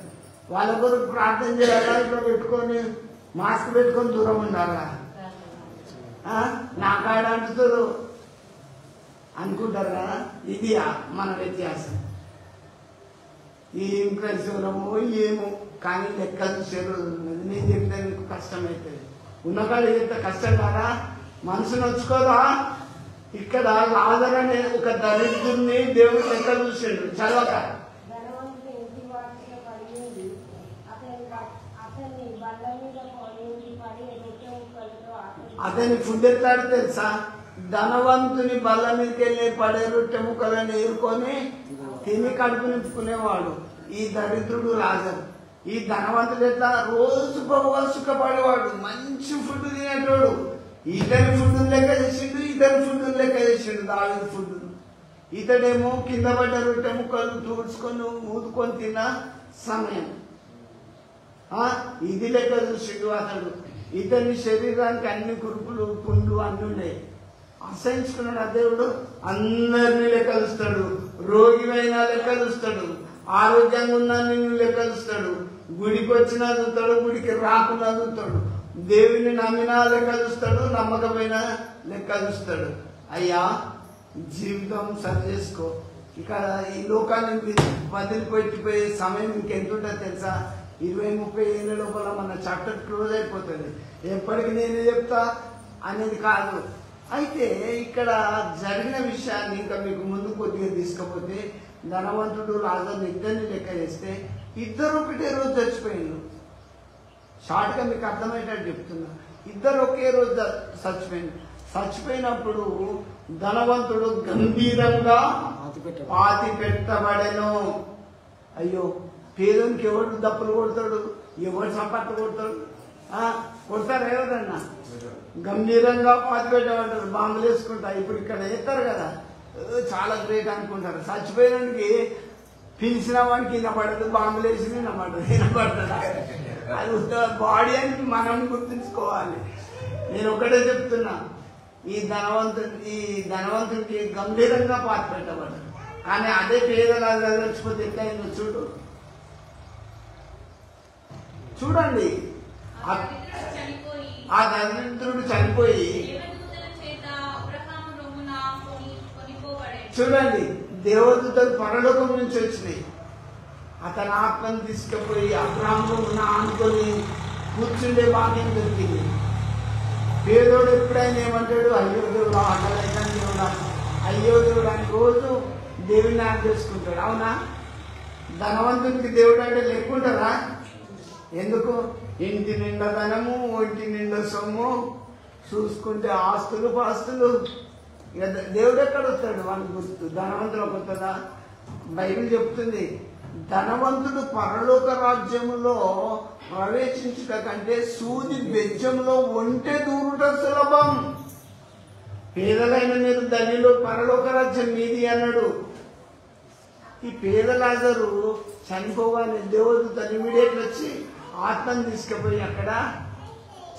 Speaker 1: వాళ్ళ కొరకు ప్రార్థన చేయాలా? ఇట్లా పెట్టుకొని మాస్క్ పెట్టుకొని దూరం ఉండాలా? నా కాడ అంటుతారు అనుకుంటారు కదా. ఇది మన వ్యత్యాసం. ఏం క్రైస్తవులమో ఏమో, కానీ లెక్క చూసేది నేను చెప్తే మీకు కష్టమవుతుంది. ఉన్నకాడ చెప్తే కష్టం కాదా? మనసు నొచ్చుకోదా? ఇక్కడ లాజరు అనే ఒక దరిద్రుడిని దేవుడు లెక్క చూసాడు. చదవక అతని ఫుడ్ ఎట్లాడు తెలుసా? ధనవంతుని బల్ల మీదకి వెళ్ళి పడే రొట్టె ముక్కలను ఏరుకొని తిని కడుపు నింపుకునేవాడు ఈ దరిద్రుడు లాజరు. ఈ ధనవంతుడు ఎట్లా? రోజు బహుగా సుఖపడేవాడు, మంచి ఫుడ్ తినేటోడు. ఇతని ఫుడ్ లెక్క చేసిండు, దావీదు ఫుడ్. ఇతడేమో కింద పడ్డ రొట్టె ముక్కలు తుడుచుకొని ఊదుకొని తిన్న సమయం. ఇది లెక్క చూసిండు అతడు. ఇతని శరీరానికి అన్ని కురుపులు, పుండ్లు అన్ని ఉన్నాయి. అసహించుకున్నాడు ఆ దేవుడు. అందరినీ లెక్క చూస్తాడు. రోగివైనా లెక్క చూస్తాడు, ఆరోగ్యంగా ఉన్నా నిన్ను లెక్క చూస్తాడు. గుడికి వచ్చినా చూస్తాడు, గుడికి రాకున్నా చూస్తాడు. దేవుని నమ్మినా లెక్క చూస్తాడు, నమ్మకమైన లెక్క చూస్తాడు. అయ్యా, జీవితం సరి చేసుకో. ఇక ఈ లోకాన్ని వదిలిపెట్టిపోయే సమయం ఇంకెంత ఉంటుందో తెలుసా? 20-30 ఏళ్ళ లోపల మన చాప్టర్ క్లోజ్ అయిపోతుంది. ఎప్పటికి నేనే చెప్తా అనేది కాదు. అయితే ఇక్కడ జరిగిన విషయాన్ని ఇంకా మీకు ముందు కొద్దిగా తీసుకపోతే, ధనవంతుడు లాజరు ఇద్దరిని లెక్క చేస్తే ఇద్దరు ఒకటే రోజు చచ్చిపోయిండు. షార్ట్గా మీకు అర్థమయ్యేటట్టు చెప్తున్నా. ఇద్దరు ఒకే రోజు చచ్చిపోయినప్పుడు ధనవంతుడు గంభీరంగా పాతి పెట్టబడెను. అయ్యో, పేదోనికి ఎవడు దప్పులు కొడతాడు, ఎవడు చప్పట్లు కొడతాడు? కొడతారు ఎవరన్నా? గంభీరంగా పాతి పెట్టబడ్డారు. బాంబులు వేసుకుంటా. ఇప్పుడు ఇక్కడ వేస్తారు కదా, చాలా గ్రేట్ అనుకుంటారు. చచ్చిపోయినానికి పిలిచిన వాడికి వినపడదు, బాంబులు వేసి వినపడుతుంది. అది బాడీ అని మనం గుర్తుంచుకోవాలి. నేను ఒకటే చెప్తున్నా, ఈ ధనవంతుడికి గంభీరంగా పాతి పెట్టబడ్డాడు. కానీ అదే పేదలాగా చచ్చిపోతే ఎట్లయిందో చూడండి. ఆ దరిద్రుడు చనిపోయి చూడండి, దేవదూతలు పరలోకం నుంచి వచ్చినాయి. అతని ఆత్మను తీసుకుపోయి అబ్రాహాములో ఉన్న ఆనుకొని కూర్చుండే భాగ్యం దొరికింది. పేదోడు ఎప్పుడైనా ఏమంటాడు? అయ్యో దేవుడు, ఆకలైనా దేవుడా, అయ్యో దేవుడు అని రోజు దేవుడిని యాడ్ చేసుకుంటాడు. అవునా? ధనవంతునికి దేవుడు అంటే లెక్కుంటారా? ఎందుకు? ఇంటి నిండా ధనము, ఒంటి నిండా సొమ్ము, చూసుకుంటే ఆస్తులు పాస్తులు. ఇక దేవుడు ఎక్కడ వస్తాడు? వాళ్ళకి గుర్తు ధనవంతులకు వస్తుందా? బైబిల్ చెప్తుంది, ధనవంతుడు పరలోక రాజ్యములో ప్రవేశించుట కంటే సూది బెజ్జంలో ఒంటె దూరుట సులభం. పేదలైన మీరు ధనిలో పరలోక రాజ్యం మీది అన్నాడు. ఈ పేద లాజరు చనిపోగానే దేవదూతలు ఇమ్మీడియట్ వచ్చి ఆత్మను తీసుకుపోయి అక్కడ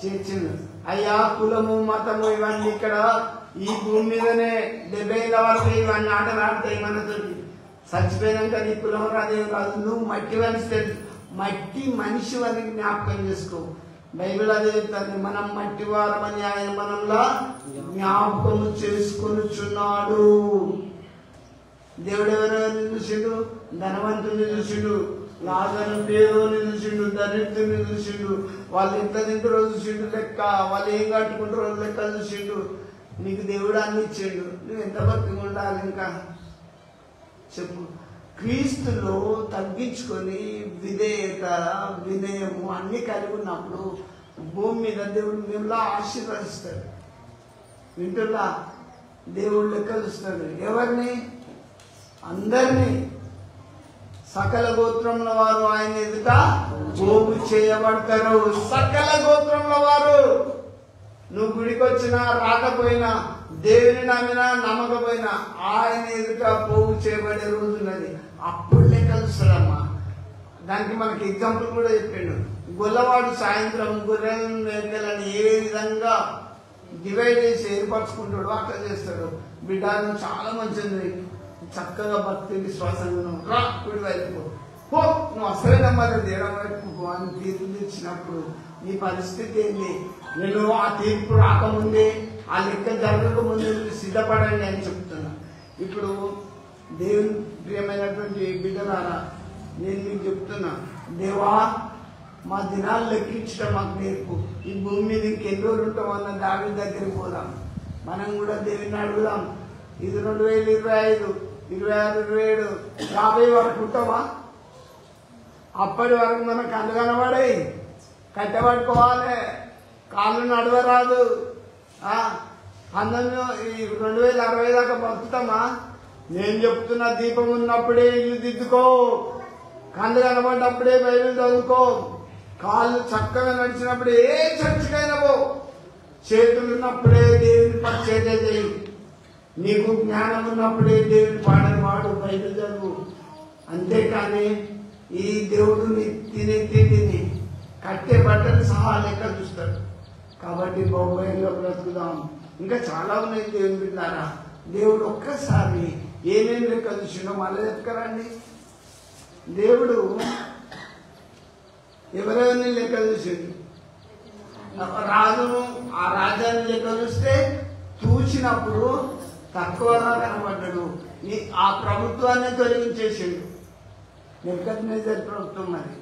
Speaker 1: చేర్చింది. అయ్యా, కులము మతము ఇవన్నీ ఇక్కడ ఈ భూమి మీదనే 70 ఏళ్ళ వరకు ఇవన్నీ ఆటలు ఆడతాయి మనతో. చచ్చిపోయినాక నీ కులం రాదేం కాదు, నువ్వు మట్టి మనిషి అని జ్ఞాపకం చేసుకో. బైబిల్ అదే చెప్తాను, మనం మట్టి వారమని ఆయన మనల్లా జ్ఞాపకము చేసుకొనుచున్నాడు. దేవుడు ఎవరెవరిని చూసిండు? ధనవంతుని చూసిండు, లాజరు పేదోని చూసిండు, దరిద్రుని చూసిండు, వాళ్ళు ఎంత తింటారో చూసిండు లెక్క, వాళ్ళు ఏం కట్టుకుంటారో లెక్క చూసిండు. నీకు దేవుడు అన్ని ఇచ్చిండు, నువ్వు ఎంత బతికి ఉండాలి? ఇంకా చెప్పు. క్రీస్తులో తగ్గించుకొని విధేయత, వినయము అన్ని కలిగి ఉన్నప్పుడు భూమి మీద దేవుడు మిమ్మల్ని ఆశీర్వదిస్తాడు. వింటున్నా? దేవుడు లెక్క చూస్తాడు. ఎవరిని? అందరినీ. సకల గోత్రముల వారు ఆయన ఎదుట పోగు చేయబడతారు. సకల గోత్రముల వారు. నువ్వు గుడికి వచ్చినా రాకపోయినా, దేవుని నమ్మినా నమ్మకపోయినా, ఆయన ఎదుట పోగు చేయబడే రోజున్నది. అప్పుడు లెక్కలుస్తాడమ్మా. దానికి మనకి ఎగ్జాంపుల్ కూడా చెప్పిండు. గొల్లవాడు సాయంత్రం గొర్రెలను మేకలను ఏ విధంగా డివైడ్ చేసి ఏర్పరచుకుంటాడో అట్లా చేస్తాడు. బిడ్డ, నువ్వు చాలా మంచిది, చక్కగా భక్తి విశ్వాసంగా రా, కుడి వైపు పో, నువ్వు అసలే నమ్మలేదు ఎడం వైపు పో అని తీర్పు తెచ్చినప్పుడు నీ పరిస్థితి ఏంటి? నేను ఆ తీర్పు రాకముందే, ఆ లెక్క జరగకముందే సిద్ధపడండి అని చెప్తున్నా. ఇప్పుడు దేవుని ప్రియమైనటువంటి బిడ్డలారా, నేను మీకు చెప్తున్నా, దేవా మా దినాలు లెక్కించడం మాకు నేర్పు. ఈ భూమి మీద ఇంకెన్ని రోజులు ఉంటామన్న దావీదు దగ్గరికి పోదాం. మనం కూడా దేవుని అడుగుదాం. ఇది 2025, 26, 27, 50 వరకు ఉంటామా? అప్పటి వరకు మనం కళ్ళు కనబడాయి, కట్టబడుకోవాలి, కాళ్ళు నడవరాదు. అందరూ ఈ 2060 దాకా బతుకుతామా? నేను చెప్తున్నా, దీపం ఉన్నప్పుడే ఇల్లు దిద్దుకో, కళ్ళు కనబడినప్పుడే బైబిల్ చదువుకో, కాళ్ళు చక్కగా నడిచినప్పుడే ఏ చర్చికైనా పో, చేతులు ఉన్నప్పుడే దేవుని పరిచర్య చేయి, నీకు జ్ఞానం ఉన్నప్పుడే దేవుని పాటలు పాడు, బైబిల్ చదువు. అంతేకాని ఈ దేవుడు తినే తిండిని కట్టే బట్టలు సహా లెక్క చూస్తాడు. కాబట్టి బొంబాయిలో బ్రతుకుదాం. ఇంకా చాలా ఉన్నాయి దేవుని బిడ్డారా. దేవుడు ఒక్కసారి ఏమేమి లెక్క చూసిండో మళ్ళీ చెప్పుకరండి. దేవుడు ఎవరెవరిని లెక్క చూసిండు? రాజును, ఆ రాజ్యాన్ని లెక్క చూస్తే చూసినప్పుడు తక్కువగా కనబడ్డాడు. ఆ ప్రభుత్వాన్ని తొలగించేసిండు. నెబుకద్నెజర్ ప్రభుత్వం మరి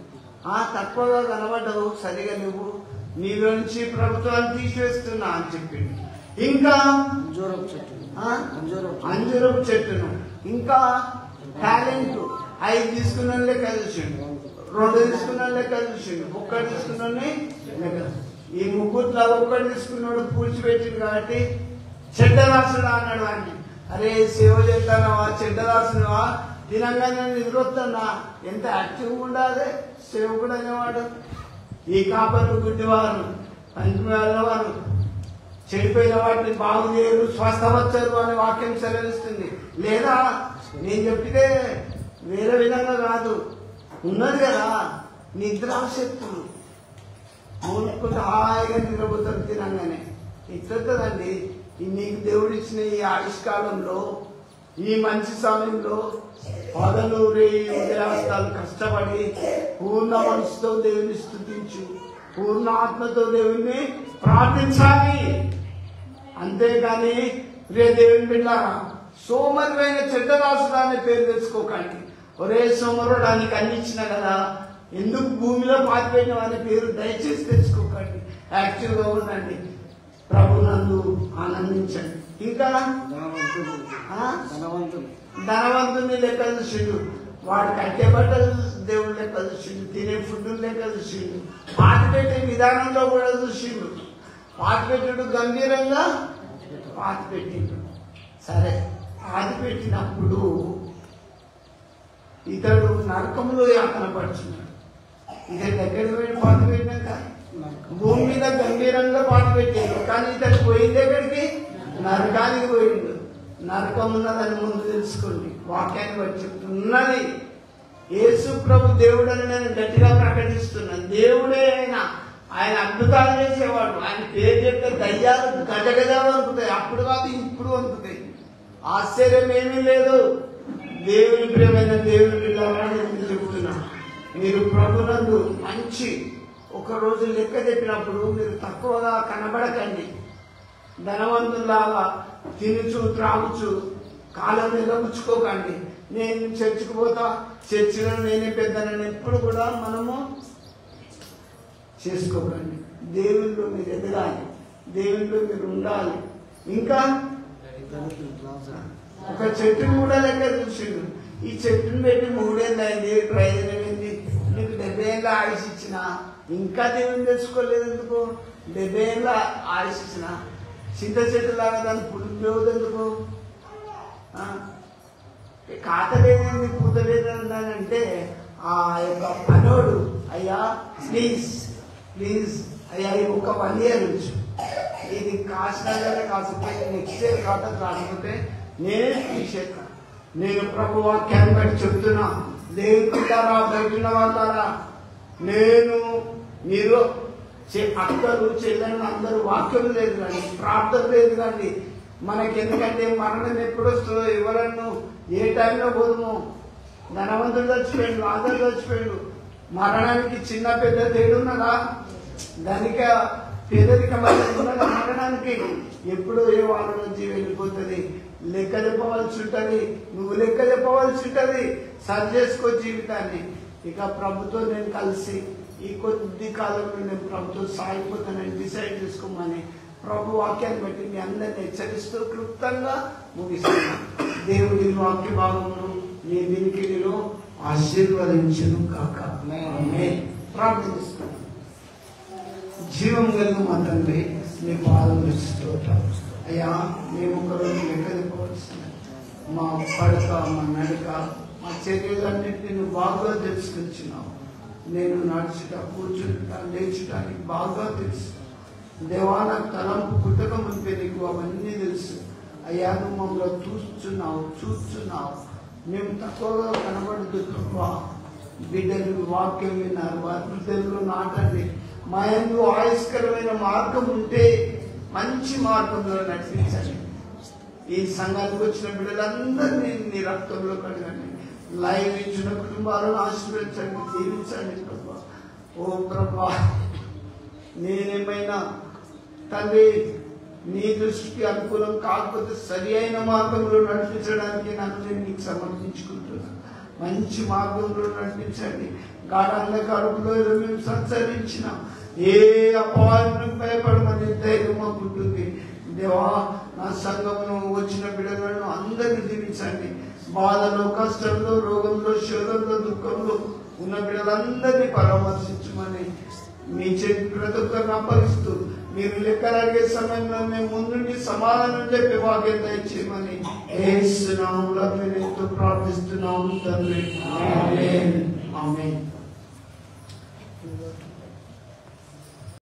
Speaker 1: తక్కువగా కనబడ్డవు, సరిగా నువ్వు నీలో నుంచి ప్రభుత్వాన్ని తీసివేస్తున్నా అని చెప్పిండు. ఇంకా అంజూరపు చెట్టును, ఇంకా టాలెంట్ 5 తీసుకున్న లెక్క చూసిండు, 2 తీసుకున్న లెక్క చూసిండు, 1 తీసుకున్న లెక్క. ఈ ముగ్గురులో 1 తీసుకున్నాడు పూడ్చిపెట్టింది కాబట్టి చెడ్డదాసుడా అన్నాడు వాడిని. అరే సేవ చేస్తానవా, చెడ్డదాసునవా, తినంగానే నిద్రొస్తున్నా, ఎంత యాక్టివ్గా ఉండాలి సేవకుడు అనేవాడు. ఈ కాపర్లు గుడ్డివారు, పంచమేళ్ళవారు, చెడిపోయిన వాటిని బాగు చేయరు, స్వస్థపరచరు అనే వాక్యం సెలవిస్తుంది. లేదా నేను చెప్పితే వేరే విధంగా కాదు, ఉన్నది కదా నిద్రాశక్తులు మూలకుండా హాయిగా నిద్రపోతారు తినంగానే. ఇట్లదండి నీకు దేవుడు ఇచ్చిన ఈ ఆయుష్కాలంలో, ఈ మంచి సమయంలో పగలు రేయి ఉదయాస్తాలు కష్టపడి పూర్ణ మనసుతో దేవుని స్తుతించు, పూర్ణ ఆత్మతో దేవుణ్ణి ప్రార్థించాలి. అంతేగాని రే దేవుని బిడ్డారా, సోమరువైన చెడ్డరాసుడా అనే పేరు తెచ్చుకోకండి. ఒరే సోమరుడు నీకు అన్ని ఇచ్చిన కదా, ఎందుకు భూమిలో పాతిపోయిన అనే పేరు దయచేసి తెచ్చుకోకండి. యాక్టివ్గా ఉండండి, ప్రభునందు ఆనందించండి. ఇంకా ధనవంతుని లెక్క చూసిండు, వాడు కట్టే బట్టలు దేవుడు లెక్క చూసిండు, తినే ఫుడ్ లెక్క చూసిండు, పాతి పెట్టే విధానంలో కూడా చూసిండు. పాతి పెట్టుడు గంభీరంగా పాతి పెట్టిండు. సరే పాతి పెట్టినప్పుడు ఇతడు నరకంలో యాతన పడుతున్నాడు. ఇతడు దగ్గరికి వెళ్ళి పాతి పెట్టినాక భూమి మీద గంభీరంగా పాతి పెట్టాడు, కానీ ఇతడు పోయింది ఎక్కడికి? నరకానికి పోయిండు. నరకం ఉన్నదని ముందు తెలుసుకోండి. వాక్యాన్ని బట్టి చెప్తున్నది. యేసు ప్రభు దేవుడని నేను గట్టిగా ప్రకటిస్తున్నాను. దేవుడే ఆయన అద్భుతాలు చేసేవాడు. ఆయన పేరు చెప్తే దయ్యాలు గజగజ వణుకుతాయి. అప్పుడు కాదు ఇప్పుడు వణుకుతాయి. ఆశ్చర్యం ఏమీ లేదు. దేవుని ప్రియమైన దేవుని బిడ్డలారా నేను చెప్తున్నా, మీరు ప్రభునందు మంచి ఒక రోజు లెక్క చెప్పినప్పుడు మీరు తక్కువగా కనబడకండి. ధనవంతులాగా తినుచు త్రాగుచు కాలం మీద ఉంచుకోకండి. నేను చర్చికి పోతా, చర్చిలో నేనే పెద్దనని ఎప్పుడు కూడా మనము చేసుకోకండి. దేవుళ్ళు మీరు ఎదగాలి, దేవుళ్ళు మీరు ఉండాలి. ఇంకా ఒక చెట్టును కూడా లెక్క చూసిండు. ఈ చెట్టును పెట్టి 3 ఏళ్ళు అయింది, ప్రయోజనం ఏంది? నీకు 70 ఏళ్ళ ఆయుష్ ఇచ్చిన, ఇంకా దేవుని తెలుసుకోలేదు ఎందుకు? 70 ఏళ్ళ ఆయుష్ ఇచ్చిన చింత చెట్టు లాగా దాన్ని పుట్టినరోజు ఎందుకు? కాత లేదండి, పూత లేదంటే ఆ యొక్క పనోడు, అయ్యా ప్లీజ్ ప్లీజ్ అయ్యా ఈ ఒక 1 ఇయర్ నుంచి ఇది కాసినాగానే కాకపోతే నెక్స్ట్ ఇయర్ కాట రాకపోతే నేనే తీసేస్తా. నేను ప్రభు వాక్యాన్ని బట్టి చెప్తున్నా, దేవుతారా బయట వాళ్ళారా, నేను మీరు అక్కలు చెల్లెలు అందరూ వాక్యం లేదు కానీ ప్రార్థన లేదు కానీ మనకి. ఎందుకంటే మరణం ఎప్పుడు వస్తుందో ఎవరನ್ನು ఏ టైంలో పోదుమో. ధనవంతుడు చచ్చిపోయాడు, అందరూ చచ్చిపోయాడు. మరణానికి చిన్న పెద్ద తేడున్నదా? దానికి పేదరికం ఉన్నదా? మరణానికి ఎప్పుడో ఏ వాళ్ళ నుంచి వెళ్ళిపోతుంది. లెక్క చెప్పవలసి ఉంటుంది, నువ్వు లెక్క చెప్పవలసి ఉంటుంది. సరి చేసుకో జీవితాన్ని. ఇక ప్రభుత్వం నేను కలిసి ఈ కొద్ది కాలంలో నేను ప్రభుత్వం సాగిపోతానని డిసైడ్ చేసుకోమని ప్రభు వాక్యాన్ని బట్టి మీ అందరినీ హెచ్చరిస్తూ క్లుప్తంగా ముగిస్తున్నాను. దేవుడి వాక్య భాగమును మీ వినికిడిలో ఆశీర్వదించును కాక. ప్రార్థిస్తున్నాను. జీవం కలిగి మా తండ్రి మీ పాదములు స్తోత్రం. అయ్యా మేము ఒకరోజు లెక్క చెప్పవలసింది. మా పడక, మా నడక, మా చర్యలన్నింటినీ నువ్వు బాగా తెలుసుకొచ్చినావు. నేను నడుచుట, కూర్చుంటా, లేచుటానికి బాగా తెలుసు. దేవా నాకు తలంపు పుట్టకం ఉంటే నీకు అవన్నీ తెలుసు. అయ్యా నువ్వు మమ్మల్ని చూస్తున్నావు. మేము తక్కువగా కనబడదు తప్ప బిడ్డలు వాక్యం విన్నారు, వారి హృదయంలో నాటండి. మా యందు ఆయుష్కరమైన మార్గం ఉంటే మంచి మార్గంలో నడిపించండి. ఈ సంఘానికి వచ్చిన బిడ్డలందరినీ నీ రక్తంలో కడగండి. లైవ్ ఇచ్చిన కుటుంబాలను ఆశీర్వదించండి, దీవించండి ప్రభా. ఓ ప్రభా, నేనేమైనా తండ్రి నీ దృష్టికి అనుకూలం కాకపోతే సరి అయిన మార్గంలో నడిపించడానికి నన్ను నేను నీకు సమర్పించుకుంటున్నాను. మంచి మార్గంలో నడిపించండి. గాఢంధకారంలో మేము సంచరించినాం. ఏ అపాయానికి భయపడమని ధైర్యం మాకు ఉంటుంది. దేవా, నా సంఘమును వచ్చిన బిడ్డలను అందరినీ దీవించండి. బాధలో, కష్టంలో, రోగంలో, శోధంలో, దుఃఖంలో ఉన్న బిడ్డలందరినీ పరామర్శించమని మీ చేతి ప్రతి ఒక్కరిని అప్పగిస్తూ, మీరు లెక్కలు అడిగే సమయంలో మేము ముందుండి సమాధానం చెప్పే భాగ్యం దయచేయమని యేసు నామములో మేము ప్రార్థిస్తున్నాము తండ్రి. ఆమేన్. ఆమేన్.